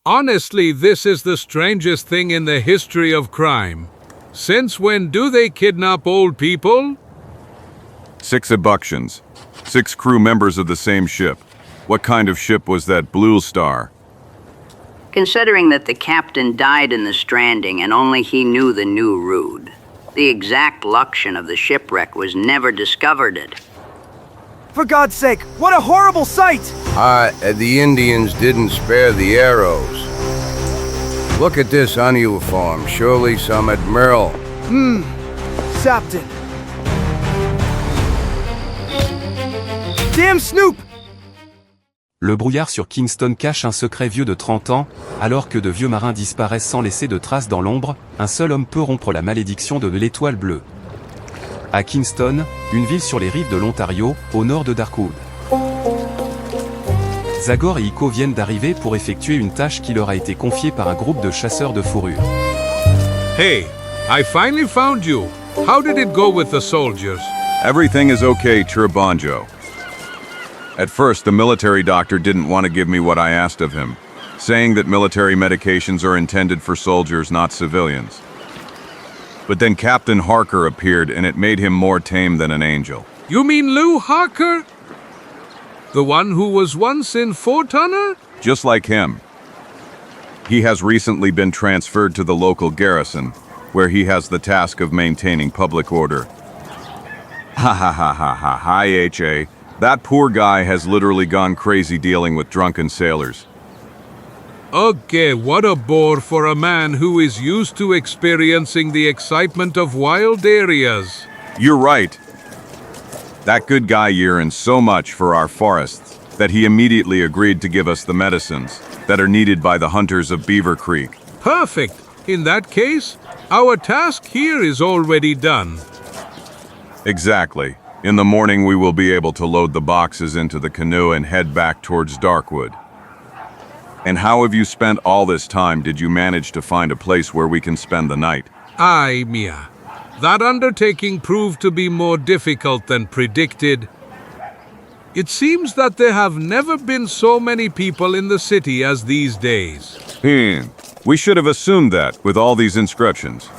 Honestly, this is the strangest thing in the history of crime. Since when do they kidnap old people? 6 abductions. 6 crew members of the same ship. What kind of ship was that BLEUE star? Considering that the captain died in the stranding and only he knew the new route, the exact location of the shipwreck was never discovered. For God's sake, what a horrible sight! The Indians didn't spare the arrows. Look at this uniform, surely some admiral. Captain. Damn Snoop! Le brouillard sur Kingston cache un secret vieux de 30 ans, alors que de vieux marins disparaissent sans laisser de traces dans l'ombre, un seul homme peut rompre la malédiction de l'étoile bleue. À Kingston, une ville sur les rives de l'Ontario, au nord de Darkwood. Zagor et Iko viennent d'arriver pour effectuer une tâche qui leur a été confiée par un groupe de chasseurs de fourrure. Hey, I finally found you. How did it go with the soldiers? Everything is okay, Chirbanjo. At first, the military doctor didn't want to give me what I asked of him, saying that military medications are intended for soldiers, not civilians. But then Captain Harker appeared and it made him more tame than an angel. You mean Lou Harker? The one who was once in Fort Hunter? Just like him. He has recently been transferred to the local garrison, where he has the task of maintaining public order. Ha ha ha ha ha, hi HA. That poor guy has literally gone crazy dealing with drunken sailors. Okay, what a bore for a man who is used to experiencing the excitement of wild areas. You're right. That good guy yearns so much for our forests that he immediately agreed to give us the medicines that are needed by the hunters of Beaver Creek. Perfect. In that case, our task here is already done. Exactly. In the morning we will be able to load the boxes into the canoe and head back towards Darkwood. And how have you spent all this time? Did you manage to find a place where we can spend the night? Aye, Mia. That undertaking proved to be more difficult than predicted. It seems that there have never been so many people in the city as these days. We should have assumed that with all these inscriptions.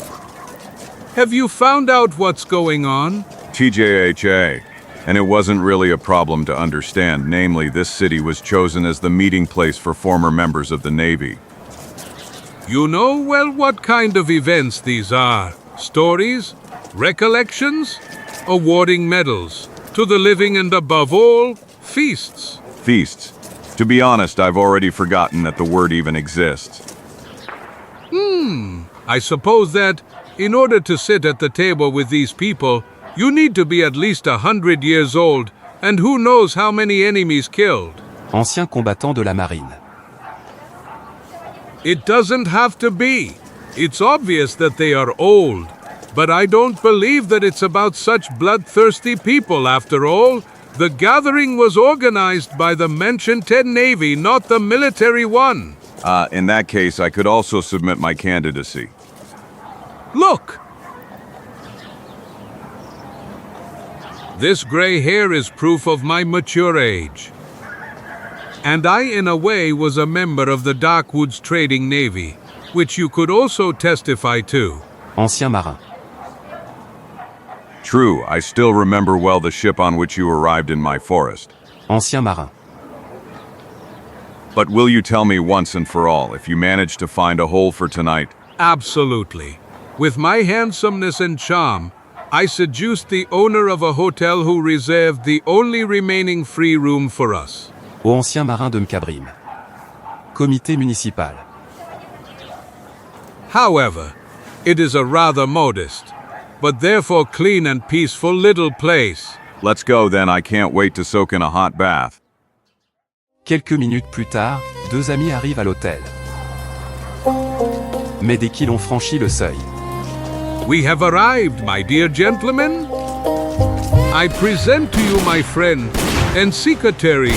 Have you found out what's going on? TJHA, and it wasn't really a problem to understand. Namely, this city was chosen as the meeting place for former members of the Navy. You know well what kind of events these are. Stories, recollections, awarding medals. To the living and above all, feasts. Feasts. To be honest, I've already forgotten that the word even exists. I suppose that, in order to sit at the table with these people, you need to be at least 100 years old, and who knows how many enemies killed. Ancien combattant de la marine. It doesn't have to be. It's obvious that they are old, but I don't believe that it's about such bloodthirsty people after all. The gathering was organized by the mentioned Navy, not the military one. In that case, I could also submit my candidacy. Look! This gray hair is proof of my mature age. And I, in a way, was a member of the Darkwoods Trading Navy, which you could also testify to. Ancien marin. True, I still remember well the ship on which you arrived in my forest. Ancien marin. But will you tell me once and for all if you managed to find a hole for tonight? Absolutely. With my handsomeness and charm, I seduced the owner of a hotel who reserved the only remaining free room for us. Au ancien marin de Mcabrim. Comité municipal. However, it is a rather modest, but therefore clean and peaceful little place. Let's go then, I can't wait to soak in a hot bath. Quelques minutes plus tard, 2 amis arrivent à l'hôtel. Mais dès qu'ils ont franchi le seuil. We have arrived, my dear gentlemen. I present to you my friend and secretary,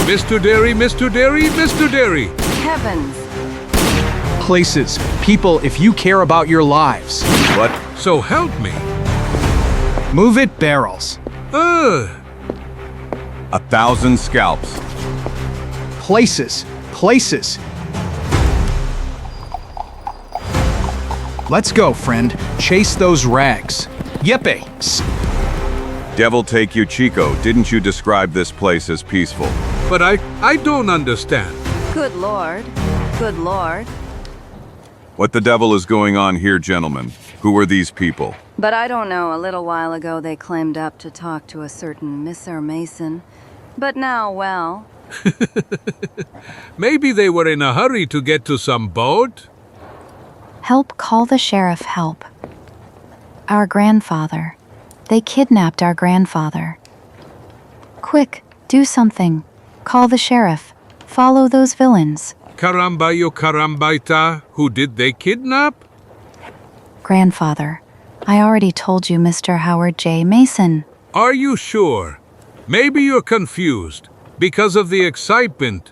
Mr. Derry, Mr. Derry, Mr. Derry. Heavens. Places, people, if you care about your lives. What? So help me. Move it, barrels. 1,000 scalps. Places, places. Let's go, friend. Chase those rags. Yippee! Devil take you, Chico. Didn't you describe this place as peaceful? But I don't understand. Good lord. Good lord. What the devil is going on here, gentlemen? Who are these people? But I don't know, a little while ago they claimed up to talk to a certain Mr. Mason. But now, well... Maybe they were in a hurry to get to some boat? Help, call the sheriff, help. Our grandfather. They kidnapped our grandfather. Quick, do something. Call the sheriff. Follow those villains. Karambayo Karambaita, who did they kidnap? Grandfather. I already told you, Mr. Howard J. Mason. Are you sure? Maybe you're confused because of the excitement.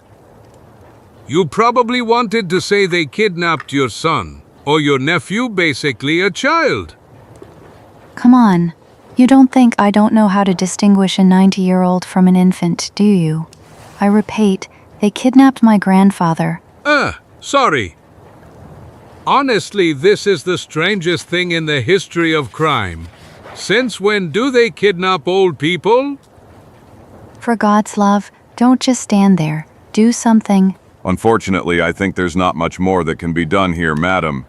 You probably wanted to say they kidnapped your son, or your nephew, basically a child. Come on. You don't think I don't know how to distinguish a 90-year-old from an infant, do you? I repeat, they kidnapped my grandfather. Sorry. Honestly, this is the strangest thing in the history of crime. Since when do they kidnap old people? For God's love, don't just stand there. Do something. Unfortunately, I think there's not much more that can be done here, madam.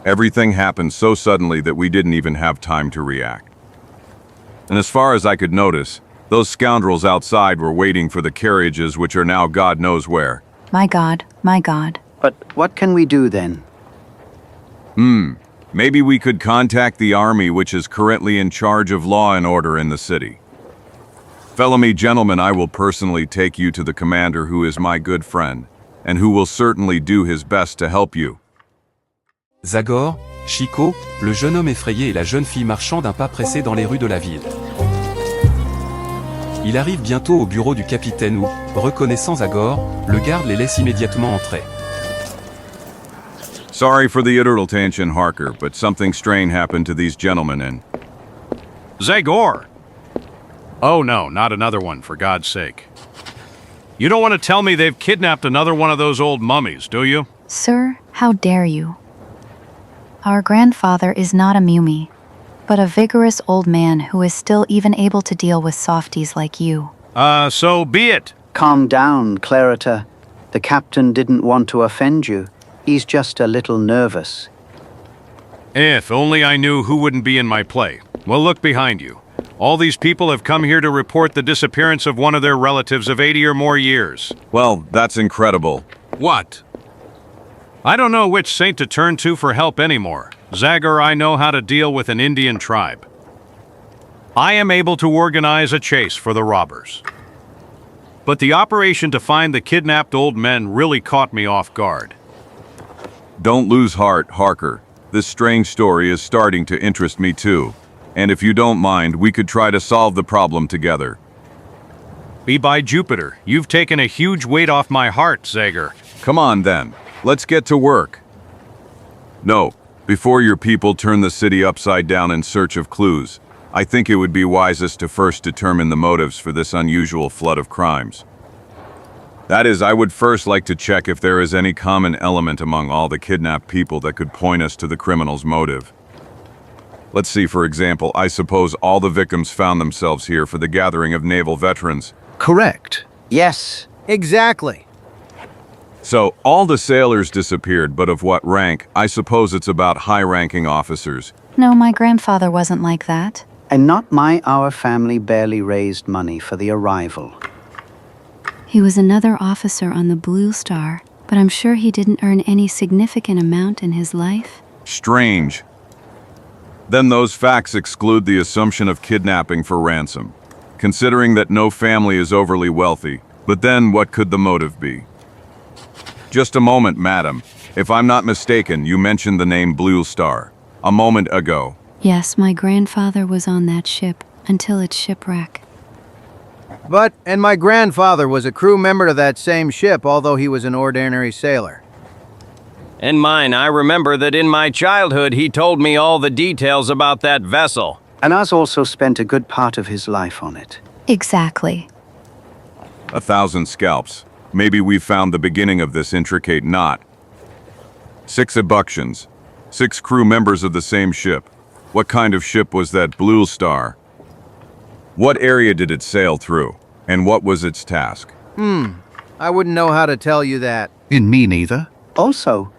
Everything happened so suddenly that we didn't even have time to react. And as far as I could notice, those scoundrels outside were waiting for the carriages which are now God knows where. My God, my God. But what can we do then? Maybe we could contact the army which is currently in charge of law and order in the city. Follow me, gentlemen, I will personally take you to the commander who is my good friend, and who will certainly do his best to help you. Zagor, Chico, le jeune homme effrayé et la jeune fille marchant d'un pas pressé dans les rues de la ville. Il arrive bientôt au bureau du capitaine où, reconnaissant Zagor, le garde les laisse immédiatement entrer. Sorry for the irritation, Harker, but something strange happened to these gentlemen and... Zagor! Oh no, not another one, for God's sake. You don't want to tell me they've kidnapped another one of those old mummies, do you? Sir, how dare you? Our grandfather is not a mummy, but a vigorous old man who is still even able to deal with softies like you. So be it. Calm down, Clarita. The captain didn't want to offend you. He's just a little nervous. If only I knew who wouldn't be in my play. Well, look behind you. All these people have come here to report the disappearance of one of their relatives of 80 or more years. Well, that's incredible. What? I don't know which saint to turn to for help anymore. Zagor, I know how to deal with an Indian tribe. I am able to organize a chase for the robbers. But the operation to find the kidnapped old men really caught me off guard. Don't lose heart, Harker. This strange story is starting to interest me too. And if you don't mind, we could try to solve the problem together. Be by Jupiter, you've taken a huge weight off my heart, Zagor. Come on then, let's get to work. No, before your people turn the city upside down in search of clues, I think it would be wisest to first determine the motives for this unusual flood of crimes. That is, I would first like to check if there is any common element among all the kidnapped people that could point us to the criminal's motive. Let's see, for example, I suppose all the victims found themselves here for the gathering of naval veterans. Correct. Yes. Exactly. So, all the sailors disappeared, but of what rank? I suppose it's about high-ranking officers. No, my grandfather wasn't like that. And not our family barely raised money for the arrival. He was another officer on the Blue Star, but I'm sure he didn't earn any significant amount in his life. Strange. Then those facts exclude the assumption of kidnapping for ransom, considering that no family is overly wealthy. But then what could the motive be? Just a moment, madam. If I'm not mistaken, you mentioned the name Blue Star a moment ago. Yes, my grandfather was on that ship until its shipwreck. And my grandfather was a crew member of that same ship, although he was an ordinary sailor. And mine, I remember that in my childhood he told me all the details about that vessel. And us also spent a good part of his life on it. Exactly. 1,000 scalps. Maybe we've found the beginning of this intricate knot. 6 abductions. 6 crew members of the same ship. What kind of ship was that Blue Star? What area did it sail through? And what was its task? I wouldn't know how to tell you that. Me neither. Also,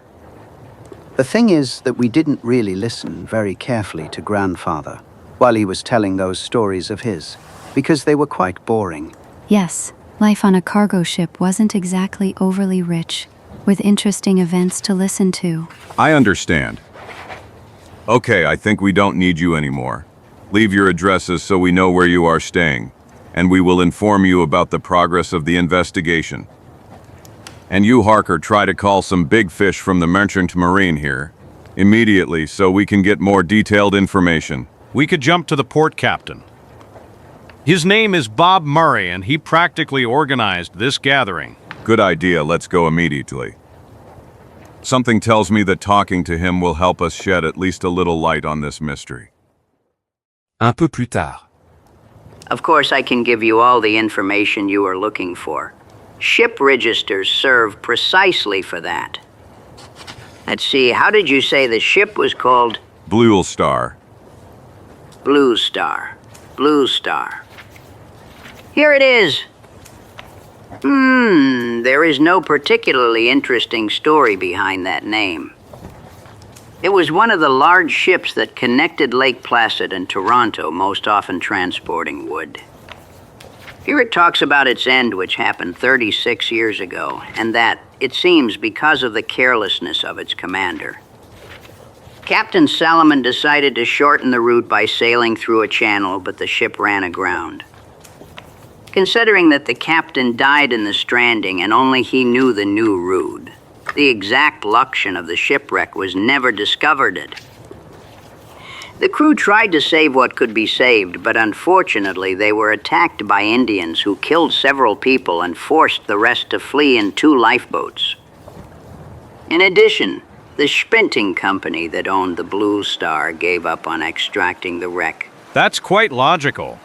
the thing is that we didn't really listen very carefully to Grandfather while he was telling those stories of his, because they were quite boring. Yes, life on a cargo ship wasn't exactly overly rich, with interesting events to listen to. I understand. Okay, I think we don't need you anymore. Leave your addresses so we know where you are staying, and we will inform you about the progress of the investigation. And you, Harker, try to call some big fish from the merchant marine here immediately so we can get more detailed information. We could jump to the port captain. His name is Bob Murray, and he practically organized this gathering. Good idea, let's go immediately. Something tells me that talking to him will help us shed at least a little light on this mystery. Un peu plus tard. Of course, I can give you all the information you are looking for. Ship registers serve precisely for that. Let's see, how did you say the ship was called? Blue Star. Blue Star. Blue Star. Here it is. There is no particularly interesting story behind that name. It was one of the large ships that connected Lake Placid and Toronto, most often transporting wood. Here it talks about its end, which happened 36 years ago, and that, it seems, because of the carelessness of its commander. Captain Salomon decided to shorten the route by sailing through a channel, but the ship ran aground. Considering that the captain died in the stranding and only he knew the new route, the exact location of the shipwreck was never discovered. The crew tried to save what could be saved, but unfortunately they were attacked by Indians who killed several people and forced the rest to flee in 2 lifeboats. In addition, the Spinting company that owned the Blue Star gave up on extracting the wreck. That's quite logical.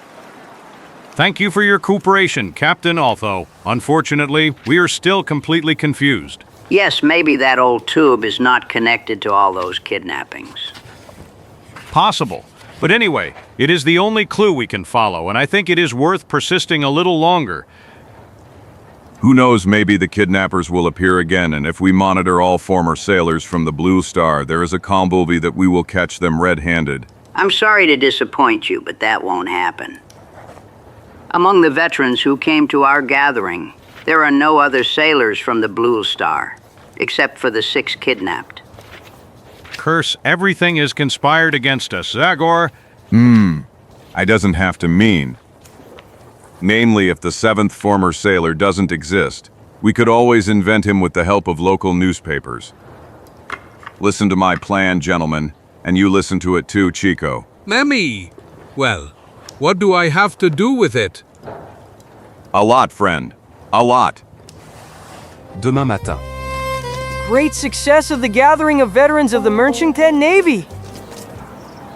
Thank you for your cooperation, Captain, although, unfortunately, we are still completely confused. Yes, maybe that old tube is not connected to all those kidnappings. Possible. But anyway, it is the only clue we can follow, and I think it is worth persisting a little longer. Who knows, maybe the kidnappers will appear again, and if we monitor all former sailors from the Blue Star, there is a possibility that we will catch them red-handed. I'm sorry to disappoint you, but that won't happen. Among the veterans who came to our gathering, there are no other sailors from the Blue Star, except for the 6 kidnapped. Curse, everything is conspired against us, Zagor. I doesn't have to mean. Namely, if the 7th former sailor doesn't exist, we could always invent him with the help of local newspapers. Listen to my plan, gentlemen, and you listen to it too, Chico. Mammy! Well, what do I have to do with it? A lot, friend. A lot. Demain matin. Great success of the gathering of veterans of the Merchantman Navy.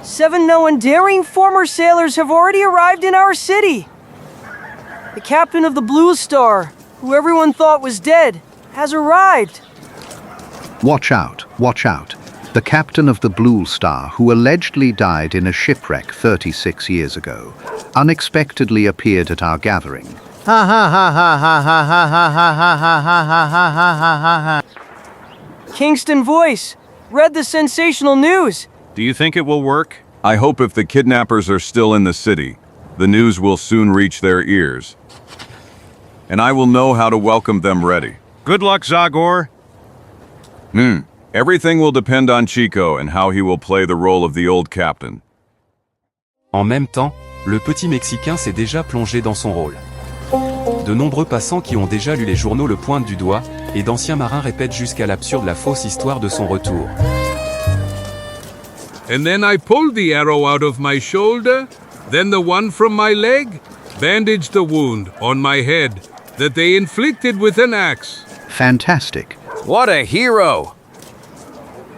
7 now and daring former sailors have already arrived in our city. The captain of the Blue Star, who everyone thought was dead, has arrived. Watch out, watch out. The captain of the Blue Star, who allegedly died in a shipwreck 36 years ago, unexpectedly appeared at our gathering. Ha ha ha ha ha ha ha ha ha ha ha ha ha ha ha. Kingston Voice, read the sensational news. Do you think it will work? I hope if the kidnappers are still in the city, the news will soon reach their ears. And I will know how to welcome them ready. Good luck, Zagor. Everything will depend on Chico and how he will play the role of the old captain. En même temps, le petit Mexicain s'est déjà plongé dans son rôle. De nombreux passants qui ont déjà lu les journaux le pointent du doigt, et d'anciens marins répètent jusqu'à l'absurde la fausse histoire de son retour. And then I pulled the arrow out of my shoulder, then the one from my leg, bandaged the wound on my head that they inflicted with an axe. Fantastic. What a hero!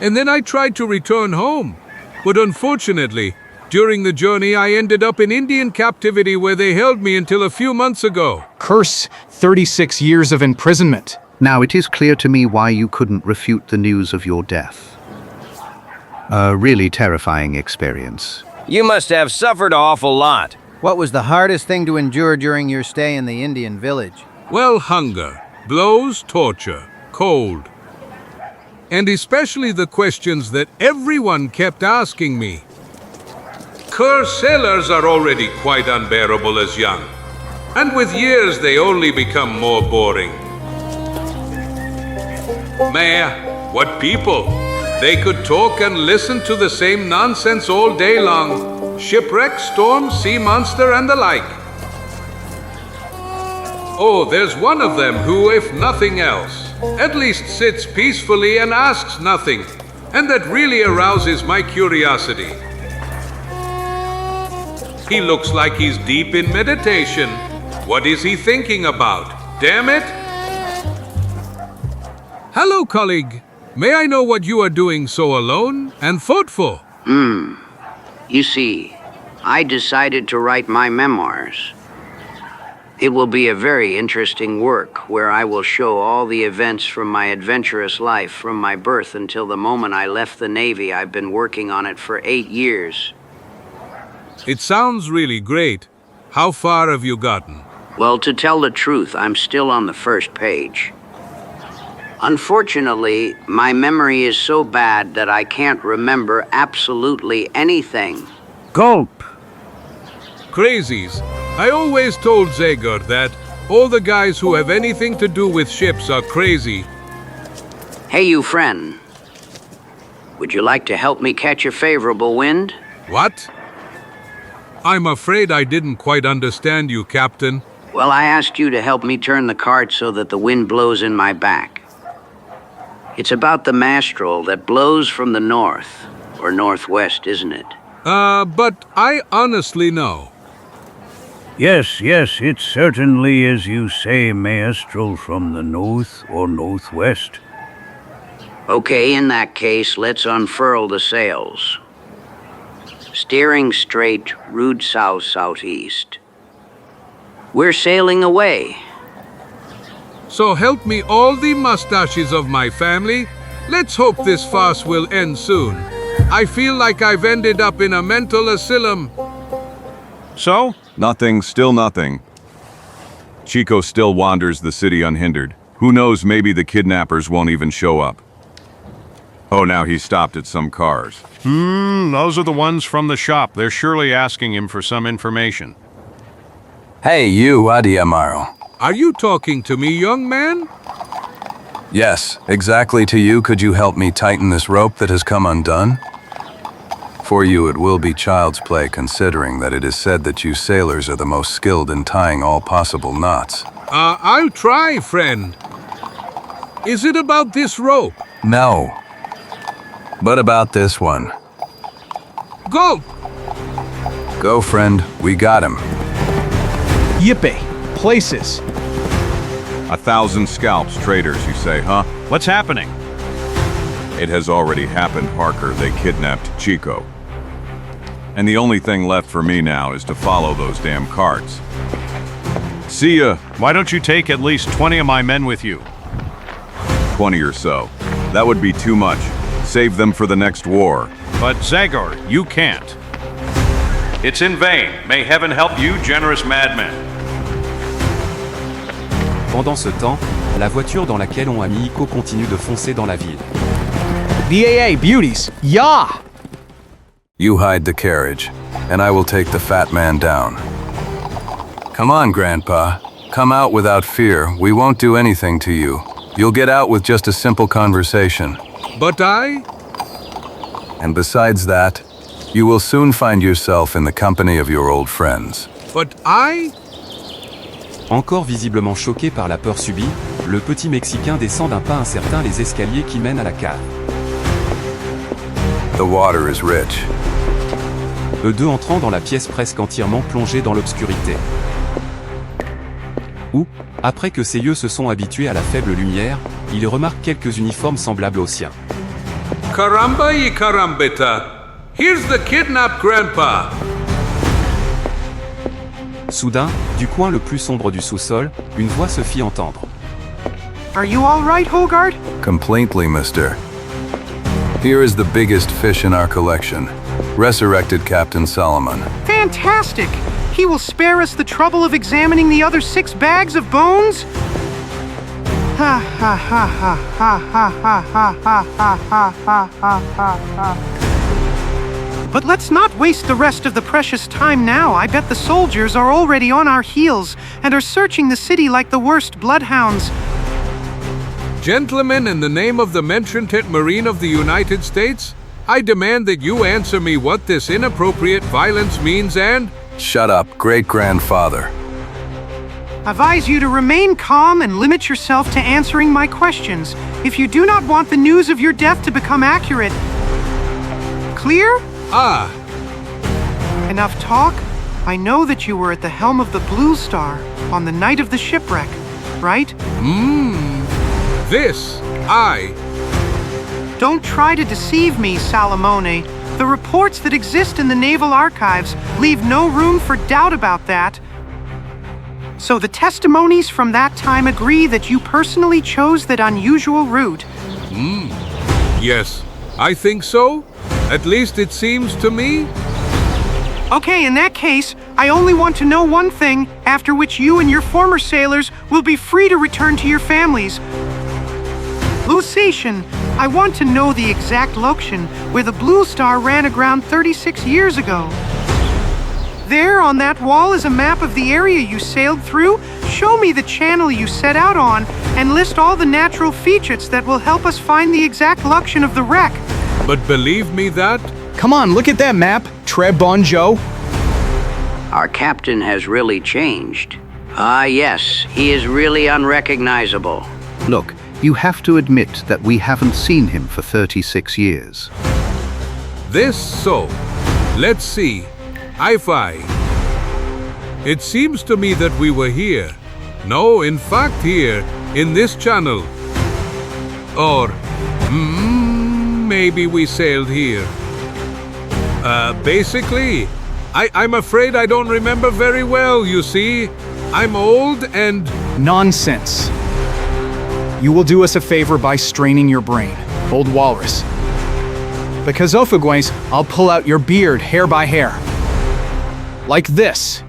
And then I tried to return home, but unfortunately, during the journey I ended up in Indian captivity where they held me until a few months ago. Curse 36 years of imprisonment. Now it is clear to me why you couldn't refute the news of your death. A really terrifying experience. You must have suffered an awful lot. What was the hardest thing to endure during your stay in the Indian village? Well, hunger, blows, torture, cold. And especially the questions that everyone kept asking me. Cursed sailors are already quite unbearable as young, and with years they only become more boring. Mayor, what people! They could talk and listen to the same nonsense all day long. Shipwreck, storm, sea monster, and the like. Oh, there's one of them who, if nothing else, at least sits peacefully and asks nothing, and that really arouses my curiosity. He looks like he's deep in meditation. What is he thinking about? Damn it! Hello, colleague. May I know what you are doing so alone and thoughtful? You see, I decided to write my memoirs. It will be a very interesting work where I will show all the events from my adventurous life from my birth until the moment I left the Navy. I've been working on it for 8 years. It sounds really great. How far have you gotten? Well, to tell the truth, I'm still on the first page. Unfortunately, my memory is so bad that I can't remember absolutely anything. Gulp! Crazies. I always told Zagor that all the guys who have anything to do with ships are crazy. Hey, you friend. Would you like to help me catch a favorable wind? What? I'm afraid I didn't quite understand you, Captain. Well, I asked you to help me turn the cart so that the wind blows in my back. It's about the mastral that blows from the north, or northwest, isn't it? But I honestly know. Yes, it certainly is you say, maestro, from the north or northwest. Okay, in that case, let's unfurl the sails. Steering straight, rude south-southeast. We're sailing away. So help me all the mustaches of my family. Let's hope this farce will end soon. I feel like I've ended up in a mental asylum. So? Nothing, still nothing. Chico still wanders the city unhindered. Who knows, maybe the kidnappers won't even show up. Oh, now he's stopped at some cars. Those are the ones from the shop. They're surely asking him for some information. Hey, you, Adi Amaro. Are you talking to me, young man? Yes, exactly to you. Could you help me tighten this rope that has come undone? For you, it will be child's play, considering that it is said that you sailors are the most skilled in tying all possible knots. I'll try, friend. Is it about this rope? No. But about this one. Go! Go, friend. We got him. Yippee. Places. 1,000 scalps, traders, you say, huh? What's happening? It has already happened, Parker. They kidnapped Chico. And the only thing left for me now is to follow those damn carts. See ya. Why don't you take at least 20 of my men with you? 20 or so. That would be too much. Save them for the next war. But Zagor, you can't. It's in vain. May heaven help you, generous madman. Pendant ce temps, la voiture dans laquelle on a mis Iko continue de foncer dans la ville. BAA, beauties, yeah! You hide the carriage, and I will take the fat man down. Come on, Grandpa. Come out without fear. We won't do anything to you. You'll get out with just a simple conversation. But I? And besides that, you will soon find yourself in the company of your old friends. But I? Encore visiblement choqué par la peur subie, le petit Mexicain descend d'un pas incertain les escaliers qui mènent à la cave. The water is rich. Eux deux entrant dans la pièce presque entièrement plongée dans l'obscurité. Où, après que ses yeux se sont habitués à la faible lumière, il remarque quelques uniformes semblables aux siens. Caramba y carambeta! Here's the kidnapped grandpa! Soudain, du coin le plus sombre du sous-sol, une voix se fit entendre. Are you all right, Hogard? Completely, mister. Here is the biggest fish in our collection. Resurrected Captain Solomon. Fantastic! He will spare us the trouble of examining the other 6 bags of bones? Ha ha ha ha ha ha ha ha ha ha ha ha ha. But let's not waste the rest of the precious time now. I bet the soldiers are already on our heels and are searching the city like the worst bloodhounds. Gentlemen, in the name of the Merchantman Marine of the United States, I demand that you answer me what this inappropriate violence means and... Shut up, great-grandfather. I advise you to remain calm and limit yourself to answering my questions if you do not want the news of your death to become accurate. Clear? Ah. Enough talk. I know that you were at the helm of the Blue Star on the night of the shipwreck, right? Don't try to deceive me, Salomone. The reports that exist in the Naval Archives leave no room for doubt about that. So the testimonies from that time agree that you personally chose that unusual route. Yes, I think so. At least it seems to me. Okay, in that case, I only want to know one thing, after which you and your former sailors will be free to return to your families. Lucian, I want to know the exact location where the Blue Star ran aground 36 years ago. There on that wall is a map of the area you sailed through. Show me the channel you set out on and list all the natural features that will help us find the exact location of the wreck. But believe me that... Come on, look at that map, Très bon Joe. Our captain has really changed. Ah, yes, he is really unrecognizable. Look, you have to admit that we haven't seen him for 36 years. So. Let's see. Hi-fi. It seems to me that we were here. No, in fact here, in this channel. Or, maybe we sailed here. Basically, I'm afraid I don't remember very well, you see. I'm old and... Nonsense. You will do us a favor by straining your brain, old walrus. Because otherwise, I'll pull out your beard hair by hair. Like this.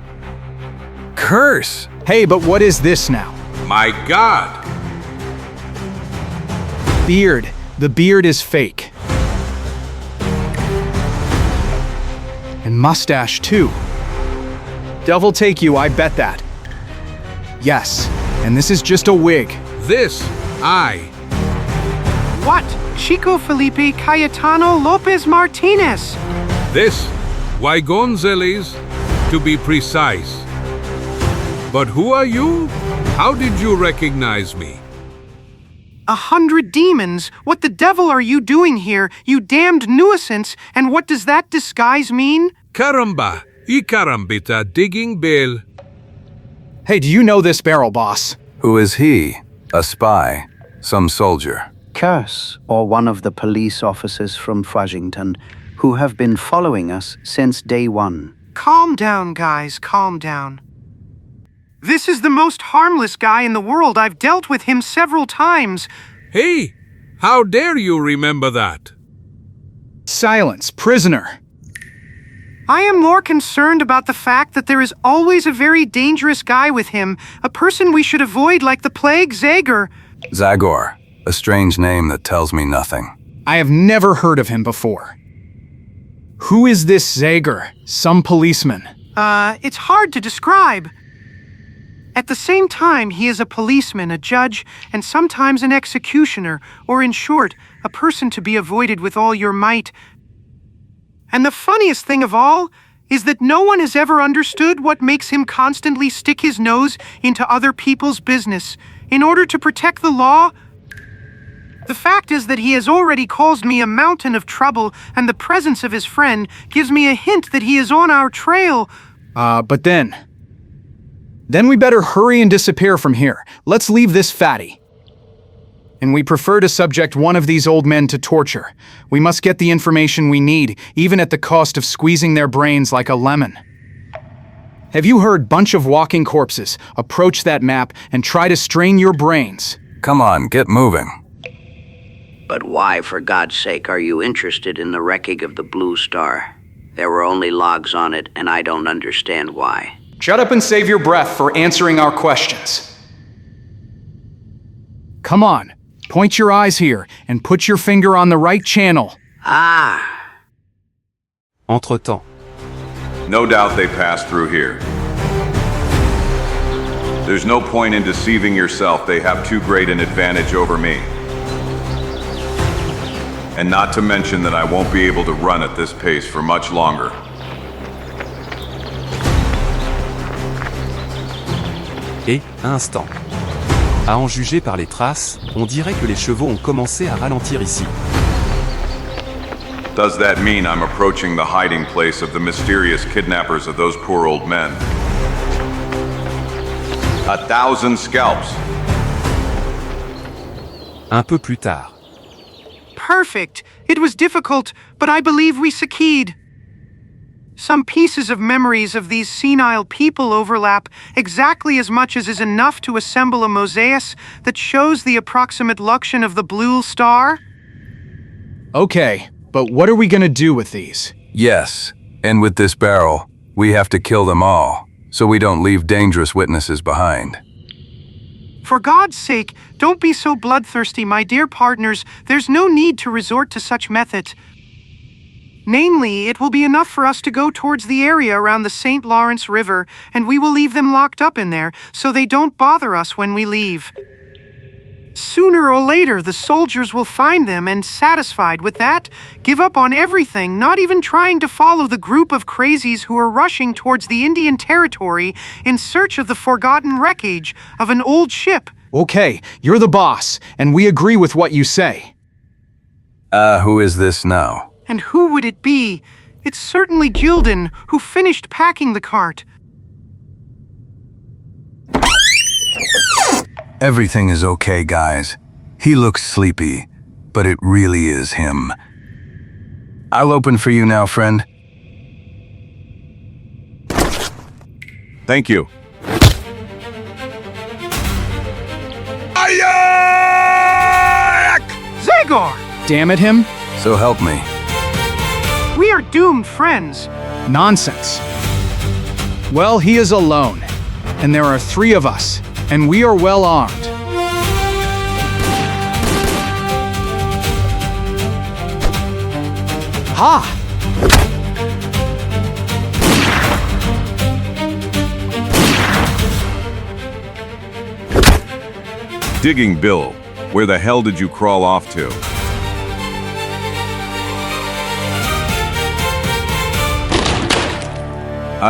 Curse! Hey, but what is this now? My God! Beard. The beard is fake. And mustache, too. Devil take you, I bet that. Yes, and this is just a wig. What? Chico Felipe Cayetano Lopez Martinez. Why Gonzalez, to be precise. But who are you? How did you recognize me? 100 demons? What the devil are you doing here, you damned nuisance? And what does that disguise mean? Caramba, y carambita, digging bill. Hey, do you know this barrel boss? Who is he? A spy? Some soldier? Curse, or one of the police officers from Fudgington, who have been following us since day one. Calm down, guys, calm down. This is the most harmless guy in the world. I've dealt with him several times. Hey, how dare you remember that? Silence, prisoner. I am more concerned about the fact that there is always a very dangerous guy with him, a person we should avoid like the plague, Zagor. Zagor, a strange name that tells me nothing. I have never heard of him before. Who is this Zagor? Some policeman? It's hard to describe. At the same time, he is a policeman, a judge, and sometimes an executioner, or in short, a person to be avoided with all your might. And the funniest thing of all is that no one has ever understood what makes him constantly stick his nose into other people's business in order to protect the law. The fact is that he has already caused me a mountain of trouble, and the presence of his friend gives me a hint that he is on our trail. But then we better hurry and disappear from here. Let's leave this fatty. And we prefer to subject one of these old men to torture. We must get the information we need, even at the cost of squeezing their brains like a lemon. Have you heard bunch of walking corpses? Approach that map and try to strain your brains. Come on, get moving. But why, for God's sake, are you interested in the wrecking of the Blue Star? There were only logs on it, and I don't understand why. Shut up and save your breath for answering our questions. Come on, point your eyes here and put your finger on the right channel. Ah! Entre-temps. No doubt they passed through here. There's no point in deceiving yourself. They have too great an advantage over me. And not to mention that I won't be able to run at this pace for much longer. Et, instant. À en juger par les traces, on dirait que les chevaux ont commencé à ralentir ici. Does that mean I'm approaching the hiding place of the mysterious kidnappers of those poor old men? 1,000 scalps. Un peu plus tard. Perfect. It was difficult, but I believe we succeed. Some pieces of memories of these senile people overlap exactly as much as is enough to assemble a mosaic that shows the approximate location of the Blue Star. Okay, but what are we gonna do with these? Yes, and with this barrel, we have to kill them all, so we don't leave dangerous witnesses behind. For God's sake, don't be so bloodthirsty, my dear partners. There's no need to resort to such method. Namely, it will be enough for us to go towards the area around the St. Lawrence River, and we will leave them locked up in there so they don't bother us when we leave. Sooner or later, the soldiers will find them and, satisfied with that, give up on everything, not even trying to follow the group of crazies who are rushing towards the Indian territory in search of the forgotten wreckage of an old ship. Okay, you're the boss, and we agree with what you say. Who is this now? And who would it be? It's certainly Gildan, who finished packing the cart. Everything is okay, guys. He looks sleepy, but it really is him. I'll open for you now, friend. Thank you. Zagor! Damn it, him. So help me. We are doomed friends. Nonsense. Well, he is alone, and there are 3 of us, and we are well armed. Ha! Digging Bill, where the hell did you crawl off to?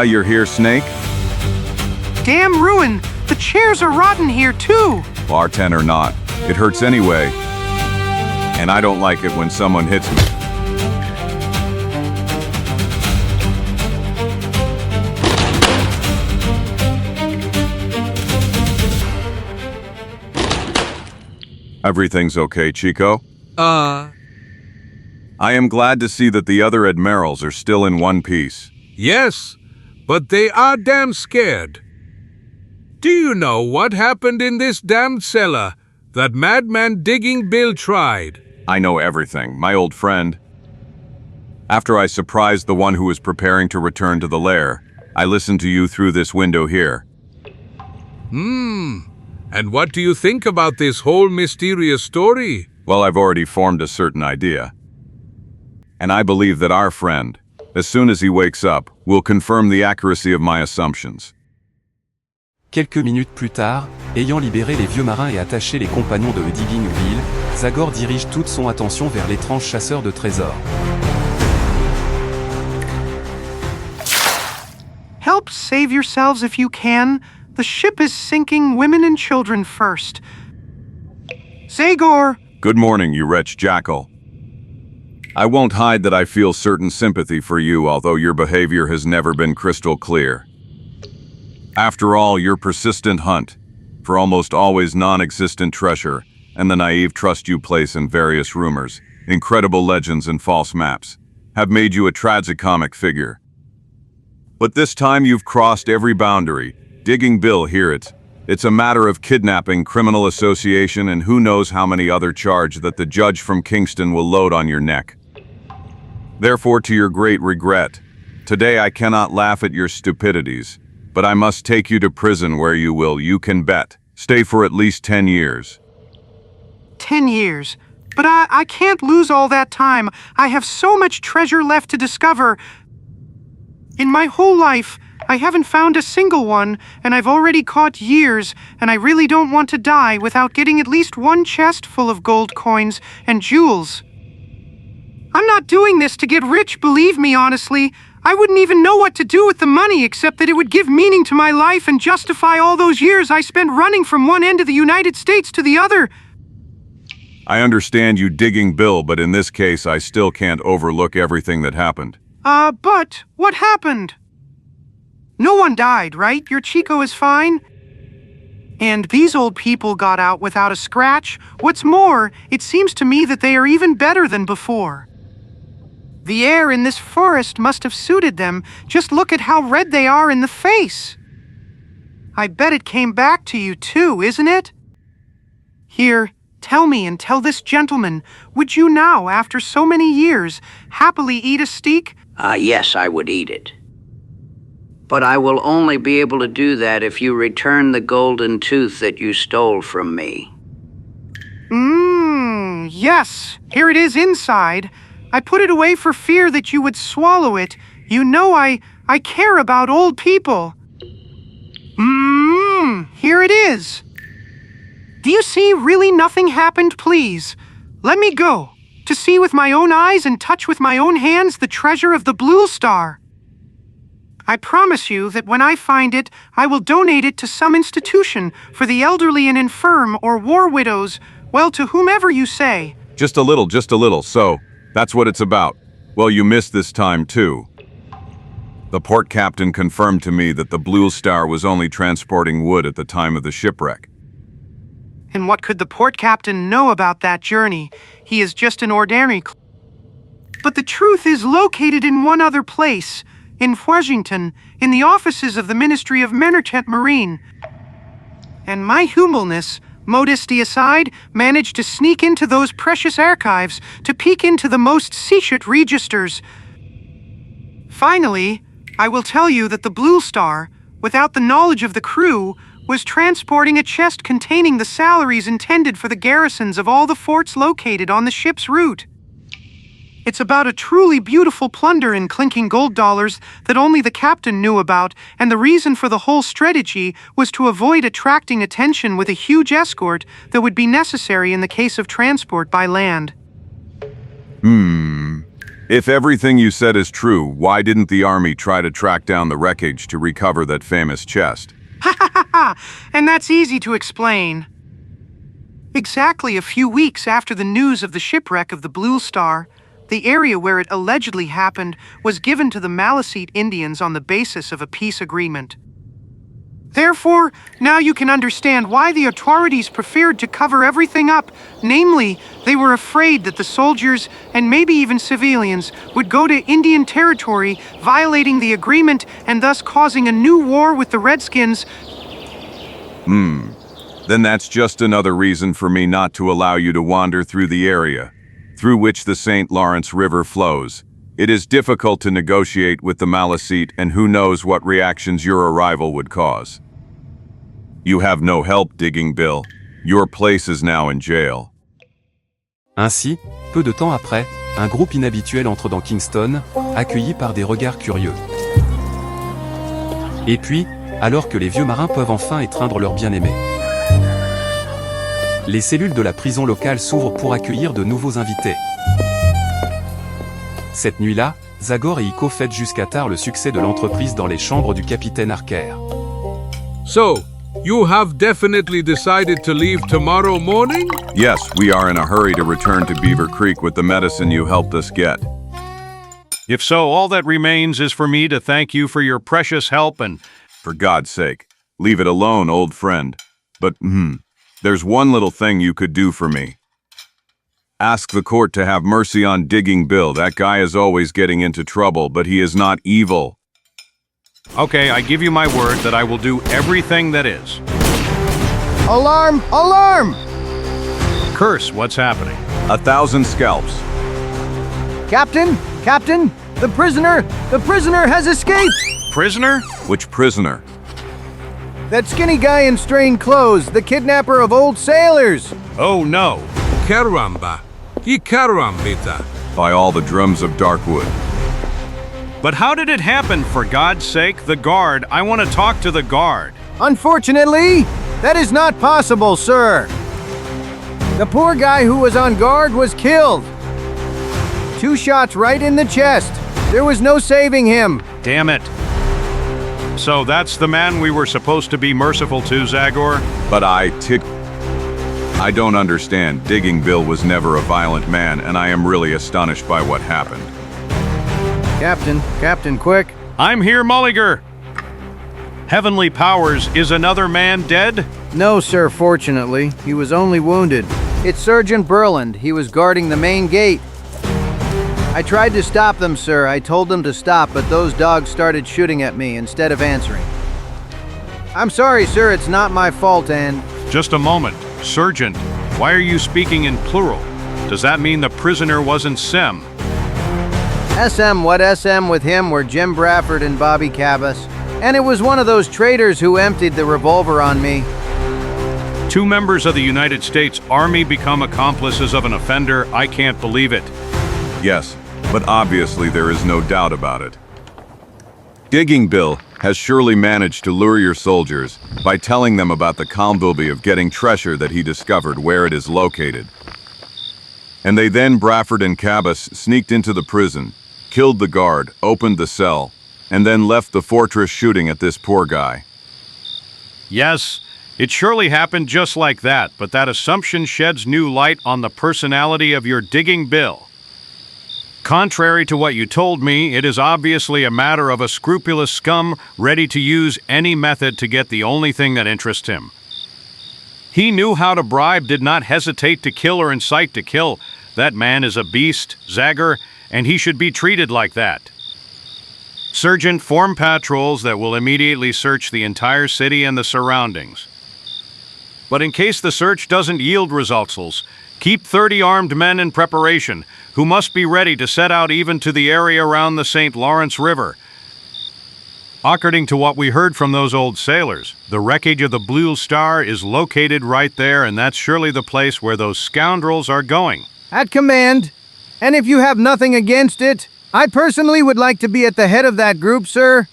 You're here, Snake? Damn ruin! The chairs are rotten here, too! Bartender or not, it hurts anyway. And I don't like it when someone hits me. Everything's okay, Chico? I am glad to see that the other admirals are still in one piece. Yes, but they are damn scared. Do you know what happened in this damned cellar that madman Digging Bill tried? I know everything, my old friend. After I surprised the one who was preparing to return to the lair, I listened to you through this window here. And what do you think about this whole mysterious story? Well, I've already formed a certain idea. And I believe that our friend, as soon as he wakes up, will confirm the accuracy of my assumptions. Quelques minutes plus tard, ayant libéré les vieux marins et attaché les compagnons de Digging Bill, Zagor dirige toute son attention vers l'étrange chasseur de trésors. Help save yourselves if you can. The ship is sinking, women and children first. Zagor! Good morning, you wretched jackal. I won't hide that I feel certain sympathy for you, although your behavior has never been crystal clear. After all, your persistent hunt for almost always non-existent treasure and the naive trust you place in various rumors, incredible legends and false maps have made you a tragicomic figure. But this time you've crossed every boundary. Digging Bill, hear it. It's a matter of kidnapping, criminal association, and who knows how many other charges that the judge from Kingston will load on your neck. Therefore, to your great regret, today I cannot laugh at your stupidities, but I must take you to prison where you can bet, stay for at least 10 years. 10 years? But I can't lose all that time. I have so much treasure left to discover. In my whole life, I haven't found a single one, and I've already caught years, and I really don't want to die without getting at least one chest full of gold coins and jewels. I'm not doing this to get rich, believe me, honestly. I wouldn't even know what to do with the money except that it would give meaning to my life and justify all those years I spent running from one end of the United States to the other. I understand you digging Bill, but in this case I still can't overlook everything that happened. But what happened? No one died, right? Your Chico is fine? And these old people got out without a scratch. What's more, it seems to me that they are even better than before. The air in this forest must have suited them. Just look at how red they are in the face. I bet it came back to you too, isn't it? Here, tell me and tell this gentleman, would you now, after so many years, happily eat a steak? Yes, I would eat it. But I will only be able to do that if you return the golden tooth that you stole from me. Yes. Here it is inside. I put it away for fear that you would swallow it. You know I care about old people. Here it is. Do you see really nothing happened, please? Let me go, to see with my own eyes and touch with my own hands the treasure of the Blue Star. I promise you that when I find it, I will donate it to some institution for the elderly and infirm or war widows, well, to whomever you say. Just a little, so that's what it's about. Well, you missed this time too. The port captain confirmed to me that the Blue Star was only transporting wood at the time of the shipwreck. And what could the port captain know about that journey? He is just an ordinary But the truth is located in one other place, in Washington, in the offices of the Ministry of Merchant Marine. And my humbleness, modesty aside, managed to sneak into those precious archives, to peek into the most secret registers. Finally, I will tell you that the Blue Star, without the knowledge of the crew, was transporting a chest containing the salaries intended for the garrisons of all the forts located on the ship's route. It's about a truly beautiful plunder in clinking gold dollars that only the captain knew about, and the reason for the whole strategy was to avoid attracting attention with a huge escort that would be necessary in the case of transport by land. If everything you said is true, why didn't the army try to track down the wreckage to recover that famous chest? And that's easy to explain. Exactly a few weeks after the news of the shipwreck of the Blue Star, the area where it allegedly happened was given to the Maledictiont Indians on the basis of a peace agreement. Therefore, now you can understand why the authorities preferred to cover everything up. Namely, they were afraid that the soldiers, and maybe even civilians, would go to Indian territory, violating the agreement and thus causing a new war with the Redskins. Then that's just another reason for me not to allow you to wander through the area through which the St. Lawrence River flows. It is difficult to negotiate with the Maledictiont, and who knows what reactions your arrival would cause. You have no help digging, Bill. Your place is now in jail. Ainsi, peu de temps après, un groupe inhabituel entre dans Kingston, accueilli par des regards curieux. Et puis, alors que les vieux marins peuvent enfin étreindre leur bien-aimé, les cellules de la prison locale s'ouvrent pour accueillir de nouveaux invités. Cette nuit-là, Zagor et Iko fêtent jusqu'à tard le succès de l'entreprise dans les chambres du capitaine Harker. So, you have definitely decided to leave tomorrow morning? Yes, we are in a hurry to return to Beaver Creek with the medicine you helped us get. If so, all that remains is for me to thank you for your precious help and... For God's sake, leave it alone, old friend. But, there's one little thing you could do for me. Ask the court to have mercy on Digging Bill. That guy is always getting into trouble, but he is not evil. Okay, I give you my word that I will do everything that is. Alarm! Alarm! Curse, what's happening? 1,000 scalps. Captain! Captain! The prisoner has escaped! Prisoner? Which prisoner? That skinny guy in strained clothes, the kidnapper of old sailors! Oh no! Caramba! Y carambita! By all the drums of Darkwood. But how did it happen, for God's sake? The guard. I want to talk to the guard. Unfortunately, that is not possible, sir. The poor guy who was on guard was killed. 2 shots right in the chest. There was no saving him. Damn it. So that's the man we were supposed to be merciful to, Zagor? But I don't understand. Digging Bill was never a violent man, and I am really astonished by what happened. Captain, quick. I'm here, Mulliger. Heavenly Powers, is another man dead? No, sir, fortunately. He was only wounded. It's Sergeant Burland. He was guarding the main gate. I tried to stop them, sir. I told them to stop, but those dogs started shooting at me instead of answering. I'm sorry, sir. It's not my fault, and... Just a moment. Sergeant, why are you speaking in plural? Does that mean the prisoner wasn't Sem? SM, what SM with him were Jim Bradford and Bobby Cabas. And it was one of those traitors who emptied the revolver on me. 2 members of the United States Army become accomplices of an offender. I can't believe it. Yes, but obviously there is no doubt about it. Digging Bill has surely managed to lure your soldiers by telling them about the Kalmbilby of getting treasure that he discovered where it is located. And they then, Bradford and Cabas, sneaked into the prison, killed the guard, opened the cell, and then left the fortress shooting at this poor guy. Yes, it surely happened just like that, but that assumption sheds new light on the personality of your Digging Bill. Contrary to what you told me, it is obviously a matter of a scrupulous scum ready to use any method to get the only thing that interests him. He knew how to bribe, did not hesitate to kill or incite to kill. That man is a beast, Zagor, and he should be treated like that. Sergeant, form patrols that will immediately search the entire city and the surroundings. But in case the search doesn't yield results, keep 30 armed men in preparation, who must be ready to set out even to the area around the St. Lawrence River. According to what we heard from those old sailors, the wreckage of the Blue Star is located right there, and that's surely the place where those scoundrels are going. At command. And if you have nothing against it, I personally would like to be at the head of that group, sir.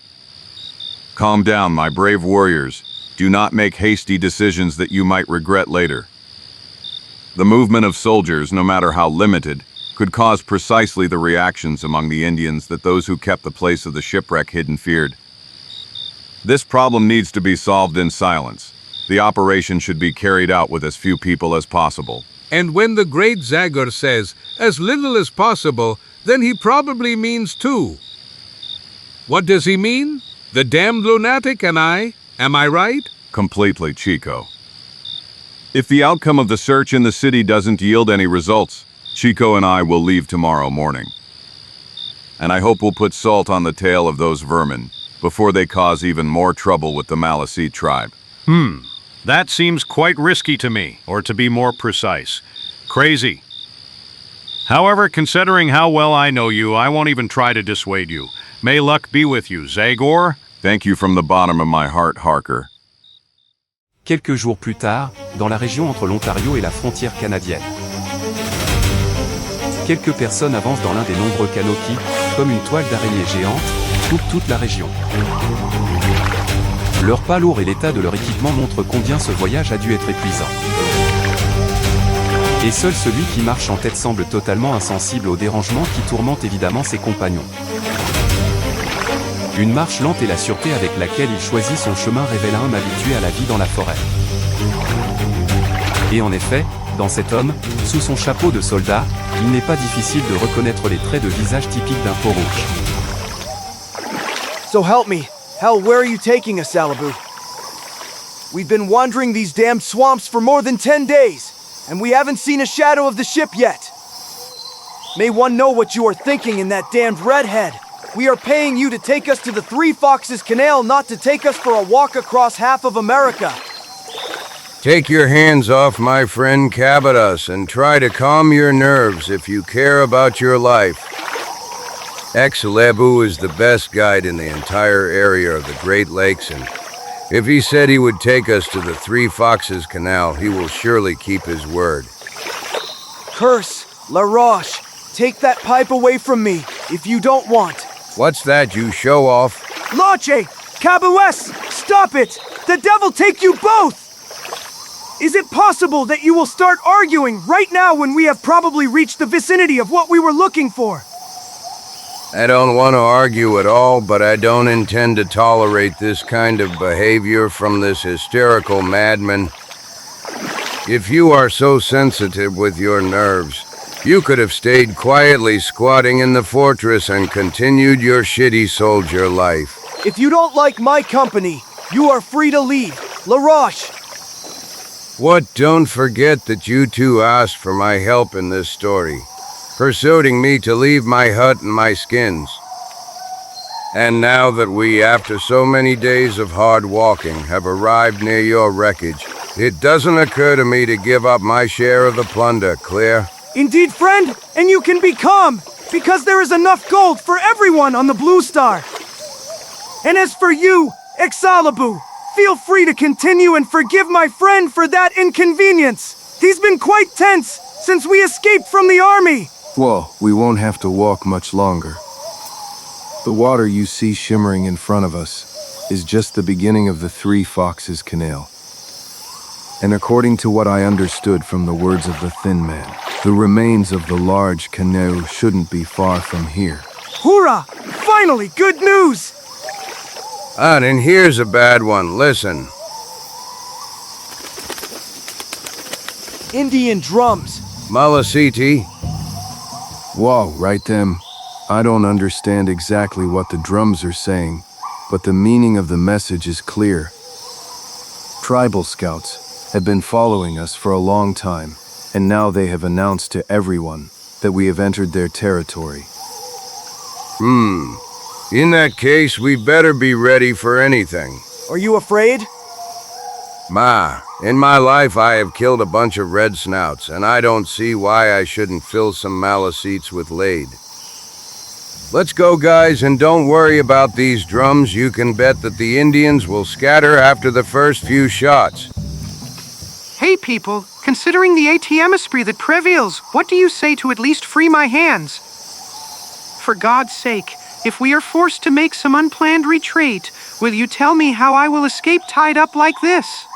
Calm down, my brave warriors. Do not make hasty decisions that you might regret later. The movement of soldiers, no matter how limited, could cause precisely the reactions among the Indians that those who kept the place of the shipwreck hidden feared. This problem needs to be solved in silence. The operation should be carried out with as few people as possible. And when the great Zagor says, as little as possible, then he probably means 2. What does he mean? The damned lunatic and I? Am I right? Completely, Chico. If the outcome of the search in the city doesn't yield any results, Chico and I will leave tomorrow morning. And I hope we'll put salt on the tail of those vermin before they cause even more trouble with the Malecite tribe. That seems quite risky to me, or to be more precise, crazy. However, considering how well I know you, I won't even try to dissuade you. May luck be with you, Zagor. Thank you from the bottom of my heart, Harker. Quelques jours plus tard, dans la région entre l'Ontario et la frontière canadienne. Quelques personnes avancent dans l'un des nombreux canaux qui, comme une toile d'araignée géante, coupe toute la région. Leur pas lourd et l'état de leur équipement montrent combien ce voyage a dû être épuisant. Et seul celui qui marche en tête semble totalement insensible aux dérangements qui tourmentent évidemment ses compagnons. Une marche lente et la sûreté avec laquelle il choisit son chemin révèlent un homme habitué à la vie dans la forêt. Et en effet, dans cet homme, sous son chapeau de soldat, il n'est pas difficile de reconnaître les traits de visage typiques d'un peau rouge. So help me. Hell, where are you taking us, Alibu? We've been wandering these damned swamps for more than 10 days, and we haven't seen a shadow of the ship yet. May one know what you are thinking in that damned redhead. We are paying you to take us to the Three Foxes Canal, not to take us for a walk across half of America. Take your hands off my friend Cabatus and try to calm your nerves if you care about your life. Exalebu is the best guide in the entire area of the Great Lakes, and if he said he would take us to the Three Foxes Canal, he will surely keep his word. Curse, La Roche, take that pipe away from me if you don't want. What's that, you show off? Lache, Cabaus, stop it! The devil take you both! Is it possible that you will start arguing right now when we have probably reached the vicinity of what we were looking for? I don't want to argue at all, but I don't intend to tolerate this kind of behavior from this hysterical madman. If you are so sensitive with your nerves, you could have stayed quietly squatting in the fortress and continued your shitty soldier life. If you don't like my company, you are free to leave. La Roche! What? Don't forget that you two asked for my help in this story, persuading me to leave my hut and my skins. And now that we, after so many days of hard walking, have arrived near your wreckage, it doesn't occur to me to give up my share of the plunder, clear? Indeed, friend, and you can be calm, because there is enough gold for everyone on the Blue Star. And as for you, Exalebu, feel free to continue and forgive my friend for that inconvenience. He's been quite tense since we escaped from the army. Well, we won't have to walk much longer. The water you see shimmering in front of us is just the beginning of the Three Foxes Canal. And according to what I understood from the words of the Thin Man, the remains of the large canoe shouldn't be far from here. Hoorah! Finally, good news! And here's a bad one, listen. Indian drums. Malasiti. Whoa, right them. I don't understand exactly what the drums are saying, but the meaning of the message is clear. Tribal scouts have been following us for a long time, and now they have announced to everyone that we have entered their territory. In that case, we better be ready for anything. Are you afraid? In my life I have killed a bunch of red snouts, and I don't see why I shouldn't fill some Maliseets with laid. Let's go, guys, and don't worry about these drums. You can bet that the Indians will scatter after the first few shots. Hey people, considering the ATM esprit that prevails, what do you say to at least free my hands? For God's sake, if we are forced to make some unplanned retreat, will you tell me how I will escape tied up like this?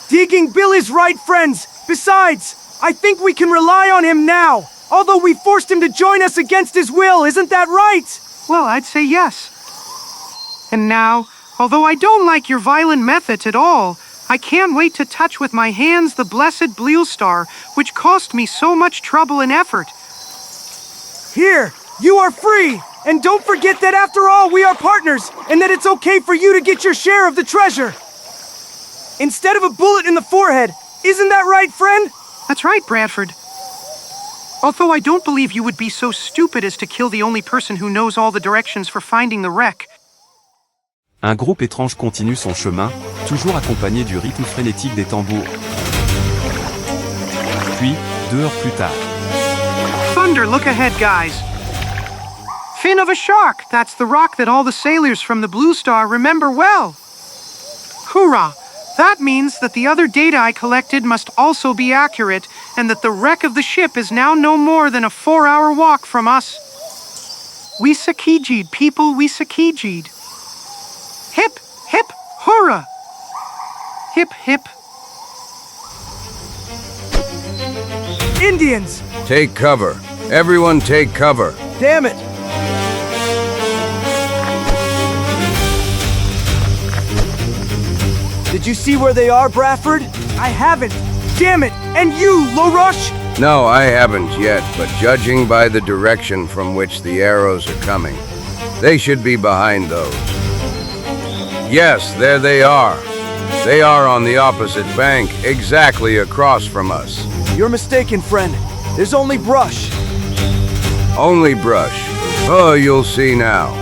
Digging Bill is right, friends. Besides, I think we can rely on him now. Although we forced him to join us against his will, isn't that right? Well, I'd say yes. And now, although I don't like your violent methods at all, I can't wait to touch with my hands the blessed BLEUE star, which cost me so much trouble and effort. Here, you are free! And don't forget that after all, we are partners, and that it's okay for you to get your share of the treasure. Instead of a bullet in the forehead, isn't that right, friend? That's right, Bradford. Although I don't believe you would be so stupid as to kill the only person who knows all the directions for finding the wreck. Un groupe étrange continue son chemin, toujours accompagné du rythme frénétique des tambours. Puis, 2 heures plus tard. Thunder, look ahead, guys. Fin of a shark, that's the rock that all the sailors from the Blue Star remember well. Hoorah! That means that the other data I collected must also be accurate, and that the wreck of the ship is now no more than a 4-hour walk from us. We Sakijid, people, we Sakijid. Hip, hip, hoorah! Hip, hip. Indians! Take cover. Everyone take cover. Damn it! Did you see where they are, Bradford? I haven't. Damn it! And you, LaRoche? No, I haven't yet, but judging by the direction from which the arrows are coming, they should be behind those. Yes, there they are. They are on the opposite bank, exactly across from us. You're mistaken, friend. There's only brush. Only brush. Oh, you'll see now.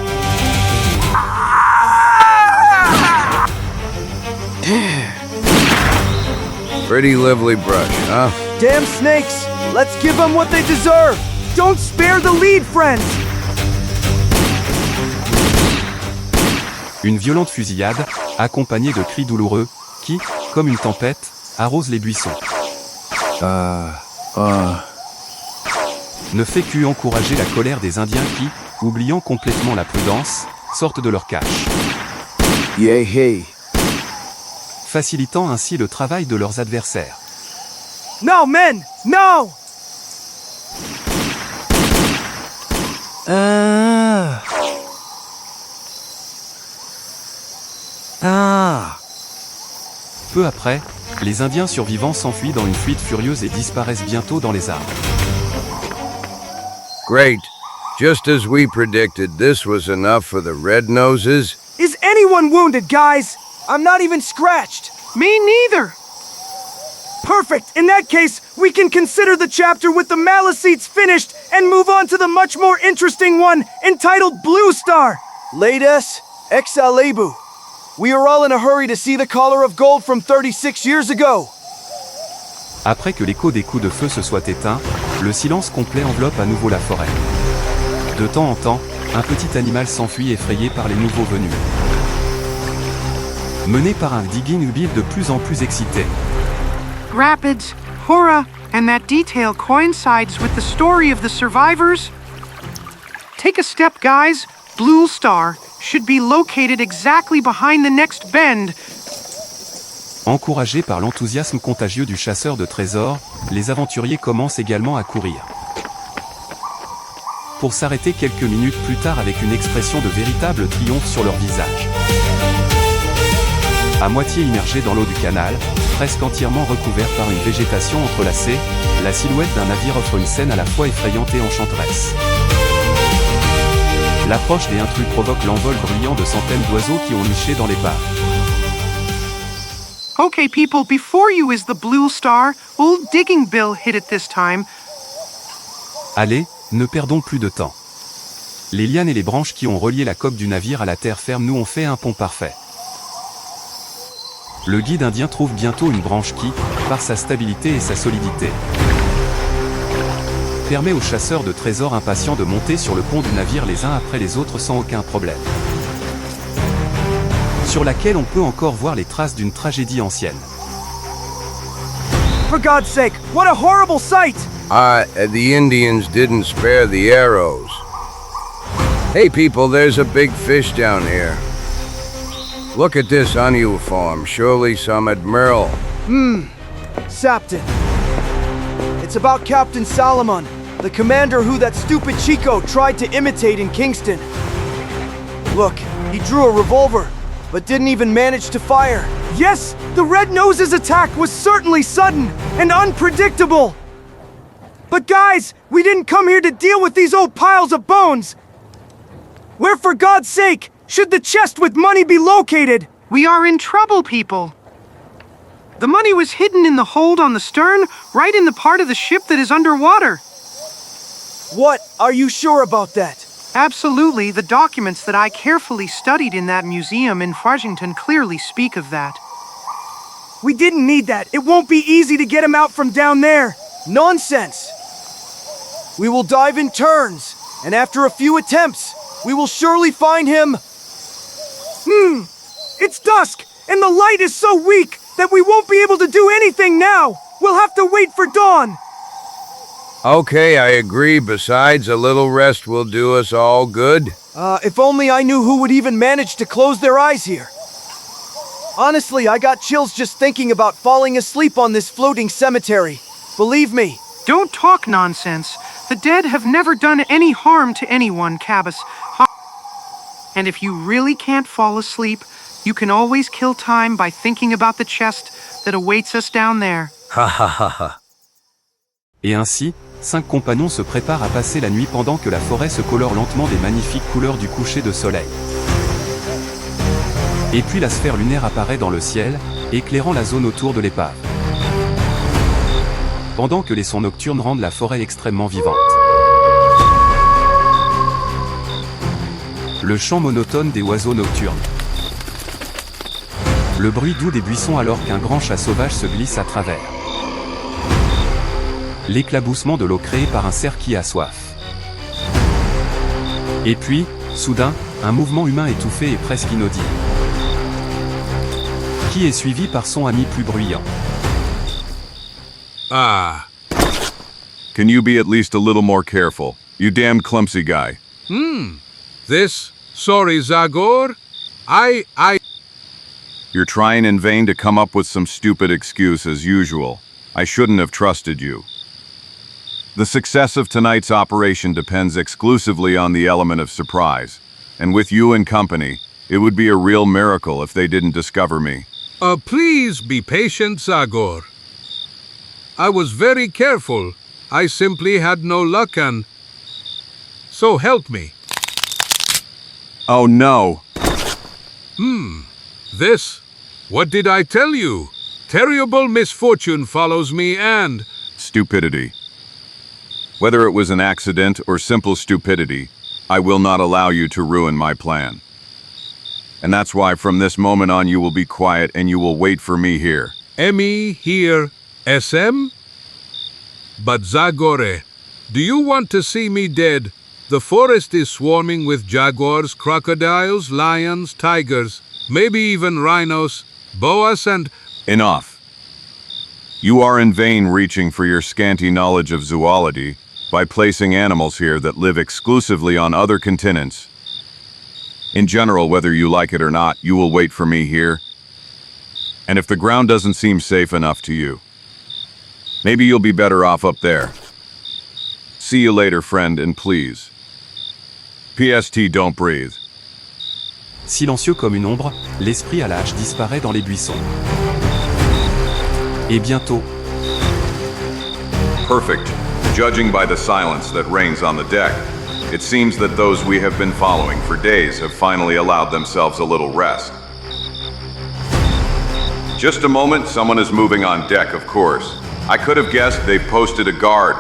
Pretty lively brush, huh? Damn snakes! Let's give them what they deserve! Don't spare the lead, friends! Une violente fusillade, accompagnée de cris douloureux, qui, comme une tempête, arrose les buissons. Ne fait qu'encourager la colère des Indiens qui, oubliant complètement la prudence, sortent de leur cache. Yeah, hey. Facilitant ainsi le travail de leurs adversaires. No, men! No! Peu après, les Indiens survivants s'enfuient dans une fuite furieuse et disparaissent bientôt dans les arbres. Great. Just as we predicted, this was enough for the red noses. Is anyone wounded, guys? I'm not even scratched. Me neither. Perfect. In that case, we can consider the chapter with the Malicetes finished and move on to the much more interesting one entitled Blue Star. Ladies, exalebu. We are all in a hurry to see the collar of gold from 36 years ago. Après que l'écho des coups de feu se soit éteint, le silence complet enveloppe à nouveau la forêt. De temps en temps, un petit animal s'enfuit effrayé par les nouveaux venus. Mené par un digging Bill de plus en plus excité. Rapids, horror, and that detail coincides with the story of the survivors. Take a step, guys. Blue Star should be located exactly behind the next bend. Encouragés par l'enthousiasme contagieux du chasseur de trésors, les aventuriers commencent également à courir. Pour s'arrêter quelques minutes plus tard avec une expression de véritable triomphe sur leur visage. À moitié immergés dans l'eau du canal, presque entièrement recouvert par une végétation entrelacée, la silhouette d'un navire offre une scène à la fois effrayante et enchanteresse. L'approche des intrus provoque l'envol bruyant de centaines d'oiseaux qui ont niché dans l'épave. Okay, people, before you is the Blue Star. Old Digging Bill hit it this time. Allez, ne perdons plus de temps. Les lianes et les branches qui ont relié la coque du navire à la terre ferme nous ont fait un pont parfait. Le guide indien trouve bientôt une branche qui, par sa stabilité et sa solidité, permet aux chasseurs de trésors impatients de monter sur le pont du navire les uns après les autres sans aucun problème. Sur laquelle on peut encore voir les traces d'une tragédie ancienne. For God's sake, what a horrible sight! The Indians didn't spare the arrows. Hey people, there's a big fish down here. Look at this uniform, surely some admiral. Sapton. It's about Captain Solomon, the commander who that stupid Chico tried to imitate in Kingston. Look, he drew a revolver, but didn't even manage to fire. Yes, the Red Noses' attack was certainly sudden and unpredictable. But guys, we didn't come here to deal with these old piles of bones. Where, for God's sake, should the chest with money be located? We are in trouble, people. The money was hidden in the hold on the stern, right in the part of the ship that is underwater. What? Are you sure about that? Absolutely. The documents that I carefully studied in that museum in Farthington clearly speak of that. We didn't need that. It won't be easy to get him out from down there. Nonsense. We will dive in turns, and after a few attempts, we will surely find him. It's dusk, and the light is so weak that we won't be able to do anything now. We'll have to wait for dawn. Okay, I agree. Besides, a little rest will do us all good. If only I knew who would even manage to close their eyes here. Honestly, I got chills just thinking about falling asleep on this floating cemetery. Believe me. Don't talk nonsense. The dead have never done any harm to anyone, Cabas. And if you really can't fall asleep, you can always kill time by thinking about the chest that awaits us down there. Ha ha ha ha. Et ainsi, 5 compagnons se préparent à passer la nuit pendant que la forêt se colore lentement des magnifiques couleurs du coucher de soleil. Et puis la sphère lunaire apparaît dans le ciel, éclairant la zone autour de l'épave. Pendant que les sons nocturnes rendent la forêt extrêmement vivante. Le chant monotone des oiseaux nocturnes. Le bruit doux des buissons alors qu'un grand chat sauvage se glisse à travers. L'éclaboussement de l'eau créée par un cerf qui a soif. Et puis, soudain, un mouvement humain étouffé et presque inaudible. Qui est suivi par son ami plus bruyant. Ah. Can you be at least a little more careful, you damned clumsy guy? This? Sorry, Zagor. You're trying in vain to come up with some stupid excuse as usual. I shouldn't have trusted you. The success of tonight's operation depends exclusively on the element of surprise. And with you in company, it would be a real miracle if they didn't discover me. Please be patient, Zagor. I was very careful. I simply had no luck and... So help me. Oh no! This? What did I tell you? Terrible misfortune follows me and... Stupidity. Whether it was an accident or simple stupidity, I will not allow you to ruin my plan. And that's why from this moment on you will be quiet and you will wait for me here. Me here, SM? But Zagor, do you want to see me dead? The forest is swarming with jaguars, crocodiles, lions, tigers, maybe even rhinos, boas and... Enough. You are in vain reaching for your scanty knowledge of zoology by placing animals here that live exclusively on other continents. In general, whether you like it or not, you will wait for me here. And if the ground doesn't seem safe enough to you, maybe you'll be better off up there. See you later, friend, and please. PST, don't breathe. Silencieux comme une ombre, l'esprit à la hache disparaît dans les buissons. Et bientôt... Perfect. Judging by the silence that reigns on the deck, it seems that those we have been following for days have finally allowed themselves a little rest. Just a moment, someone is moving on deck, of course. I could have guessed they've posted a guard.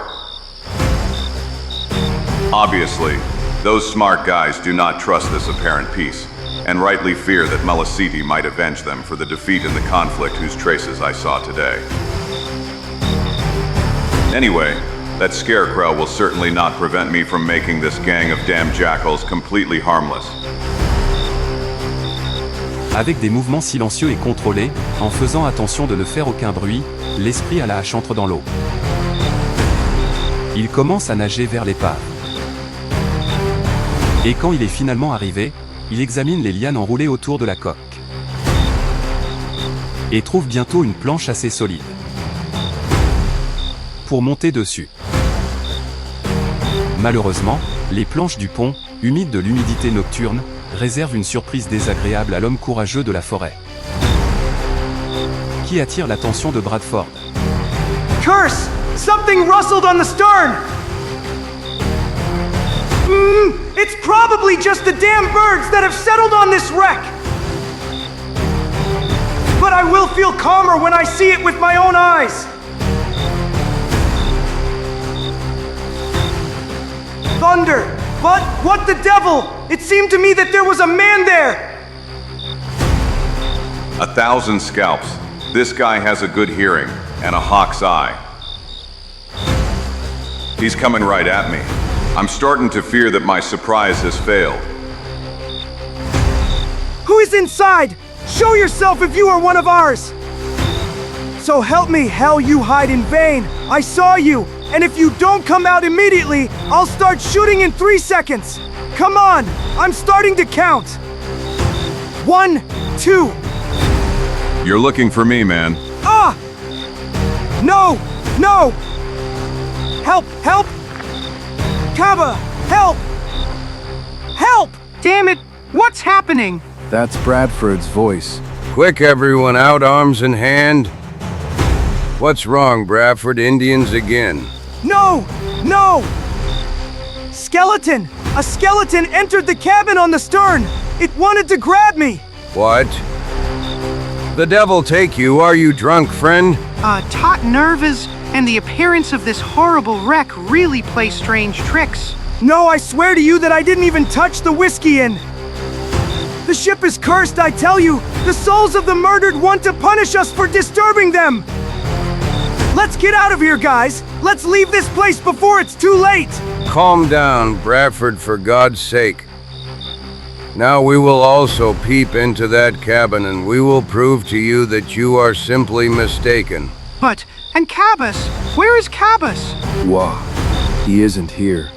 Obviously, those smart guys do not trust this apparent peace, and rightly fear that Maliciti might avenge them for the defeat in the conflict whose traces I saw today. Anyway, that scarecrow will certainly not prevent me from making this gang of damn jackals completely harmless. Avec des mouvements silencieux et contrôlés, en faisant attention de ne faire aucun bruit, l'esprit à la hache entre dans l'eau. Il commence à nager vers l'épave. Et quand il est finalement arrivé, il examine les lianes enroulées autour de la coque. Et trouve bientôt une planche assez solide. Pour monter dessus. Malheureusement, les planches du pont, humides de l'humidité nocturne, réservent une surprise désagréable à l'homme courageux de la forêt. Qui attire l'attention de Bradford. Curse! Something rustled on the stern! It's probably just the damn birds that have settled on this wreck! But I will feel calmer when I see it with my own eyes! Thunder! But what the devil? It seemed to me that there was a man there! 1,000 scalps. This guy has a good hearing and a hawk's eye. He's coming right at me. I'm starting to fear that my surprise has failed. Who is inside? Show yourself if you are one of ours! So help me, hell, you hide in vain. I saw you, and if you don't come out immediately, I'll start shooting in 3 seconds. Come on, I'm starting to count. 1, 2. You're looking for me, man. Ah! No! No! Help! Help! Kaba! Help! Help! Damn it! What's happening? That's Bradford's voice. Quick, everyone, out, arms in hand. What's wrong, Bradford? Indians again? No! No! Skeleton! A skeleton entered the cabin on the stern! It wanted to grab me! What? The devil take you, are you drunk, friend? Taut nerves and the appearance of this horrible wreck really play strange tricks. No, I swear to you that I didn't even touch the whiskey in. The ship is cursed, I tell you! The souls of the murdered want to punish us for disturbing them! Let's get out of here, guys! Let's leave this place before it's too late! Calm down, Bradford, for God's sake. Now we will also peep into that cabin and we will prove to you that you are simply mistaken. But, and Cabas? Where is Cabas? Wah, he isn't here.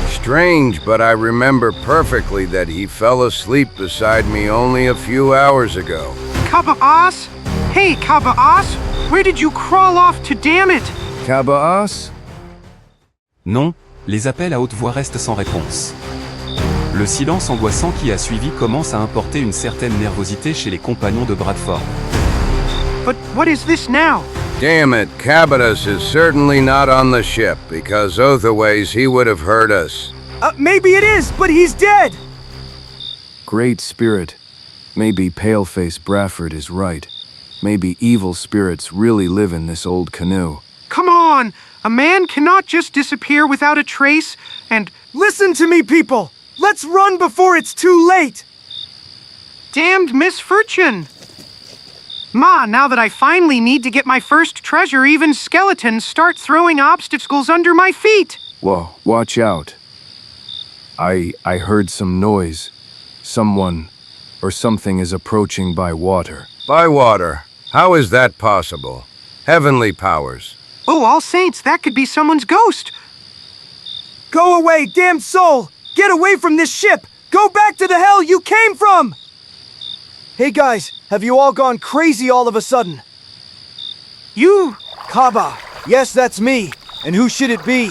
Strange, but I remember perfectly that he fell asleep beside me only a few hours ago. Cabas? Hey, Cabas, where did you crawl off to, damn it? Cabas? Non, les appels à haute voix restent sans réponse. Le silence angoissant qui a suivi commence à importer une certaine nervosité chez les compagnons de Bradford. But what is this now? Damn it, Cabatus is certainly not on the ship, because otherwise he would have heard us. Maybe it is, but he's dead! Great Spirit. Maybe Paleface Bradford is right. Maybe evil spirits really live in this old canoe. Come on! A man cannot just disappear without a trace, and... Listen to me, people! Let's run before it's too late! Damned misfortune! Ma, now that I finally need to get my first treasure, even skeletons start throwing obstacles under my feet! Whoa, watch out. I heard some noise. Someone or something is approaching by water. By water? How is that possible? Heavenly powers. Oh, all saints, that could be someone's ghost! Go away, damned soul! Get away from this ship! Go back to the hell you came from! Hey guys, have you all gone crazy all of a sudden? You? Kaba. Yes, that's me. And who should it be?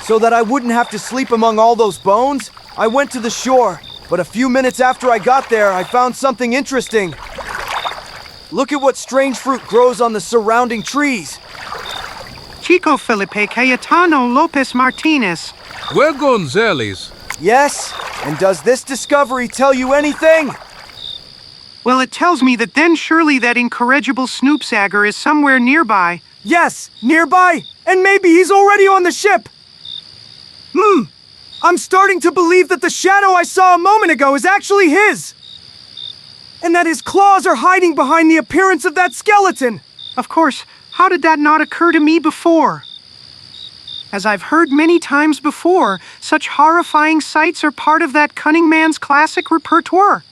So that I wouldn't have to sleep among all those bones, I went to the shore. But a few minutes after I got there, I found something interesting. Look at what strange fruit grows on the surrounding trees. Chico Felipe Cayetano Lopez Martinez. We're Gonzales. Yes? And does this discovery tell you anything? Well, it tells me that then surely that incorrigible Snoop Zagor is somewhere nearby. Yes, nearby. And maybe he's already on the ship. I'm starting to believe that the shadow I saw a moment ago is actually his. And that his claws are hiding behind the appearance of that skeleton. Of course, how did that not occur to me before? As I've heard many times before, such horrifying sights are part of that cunning man's classic repertoire.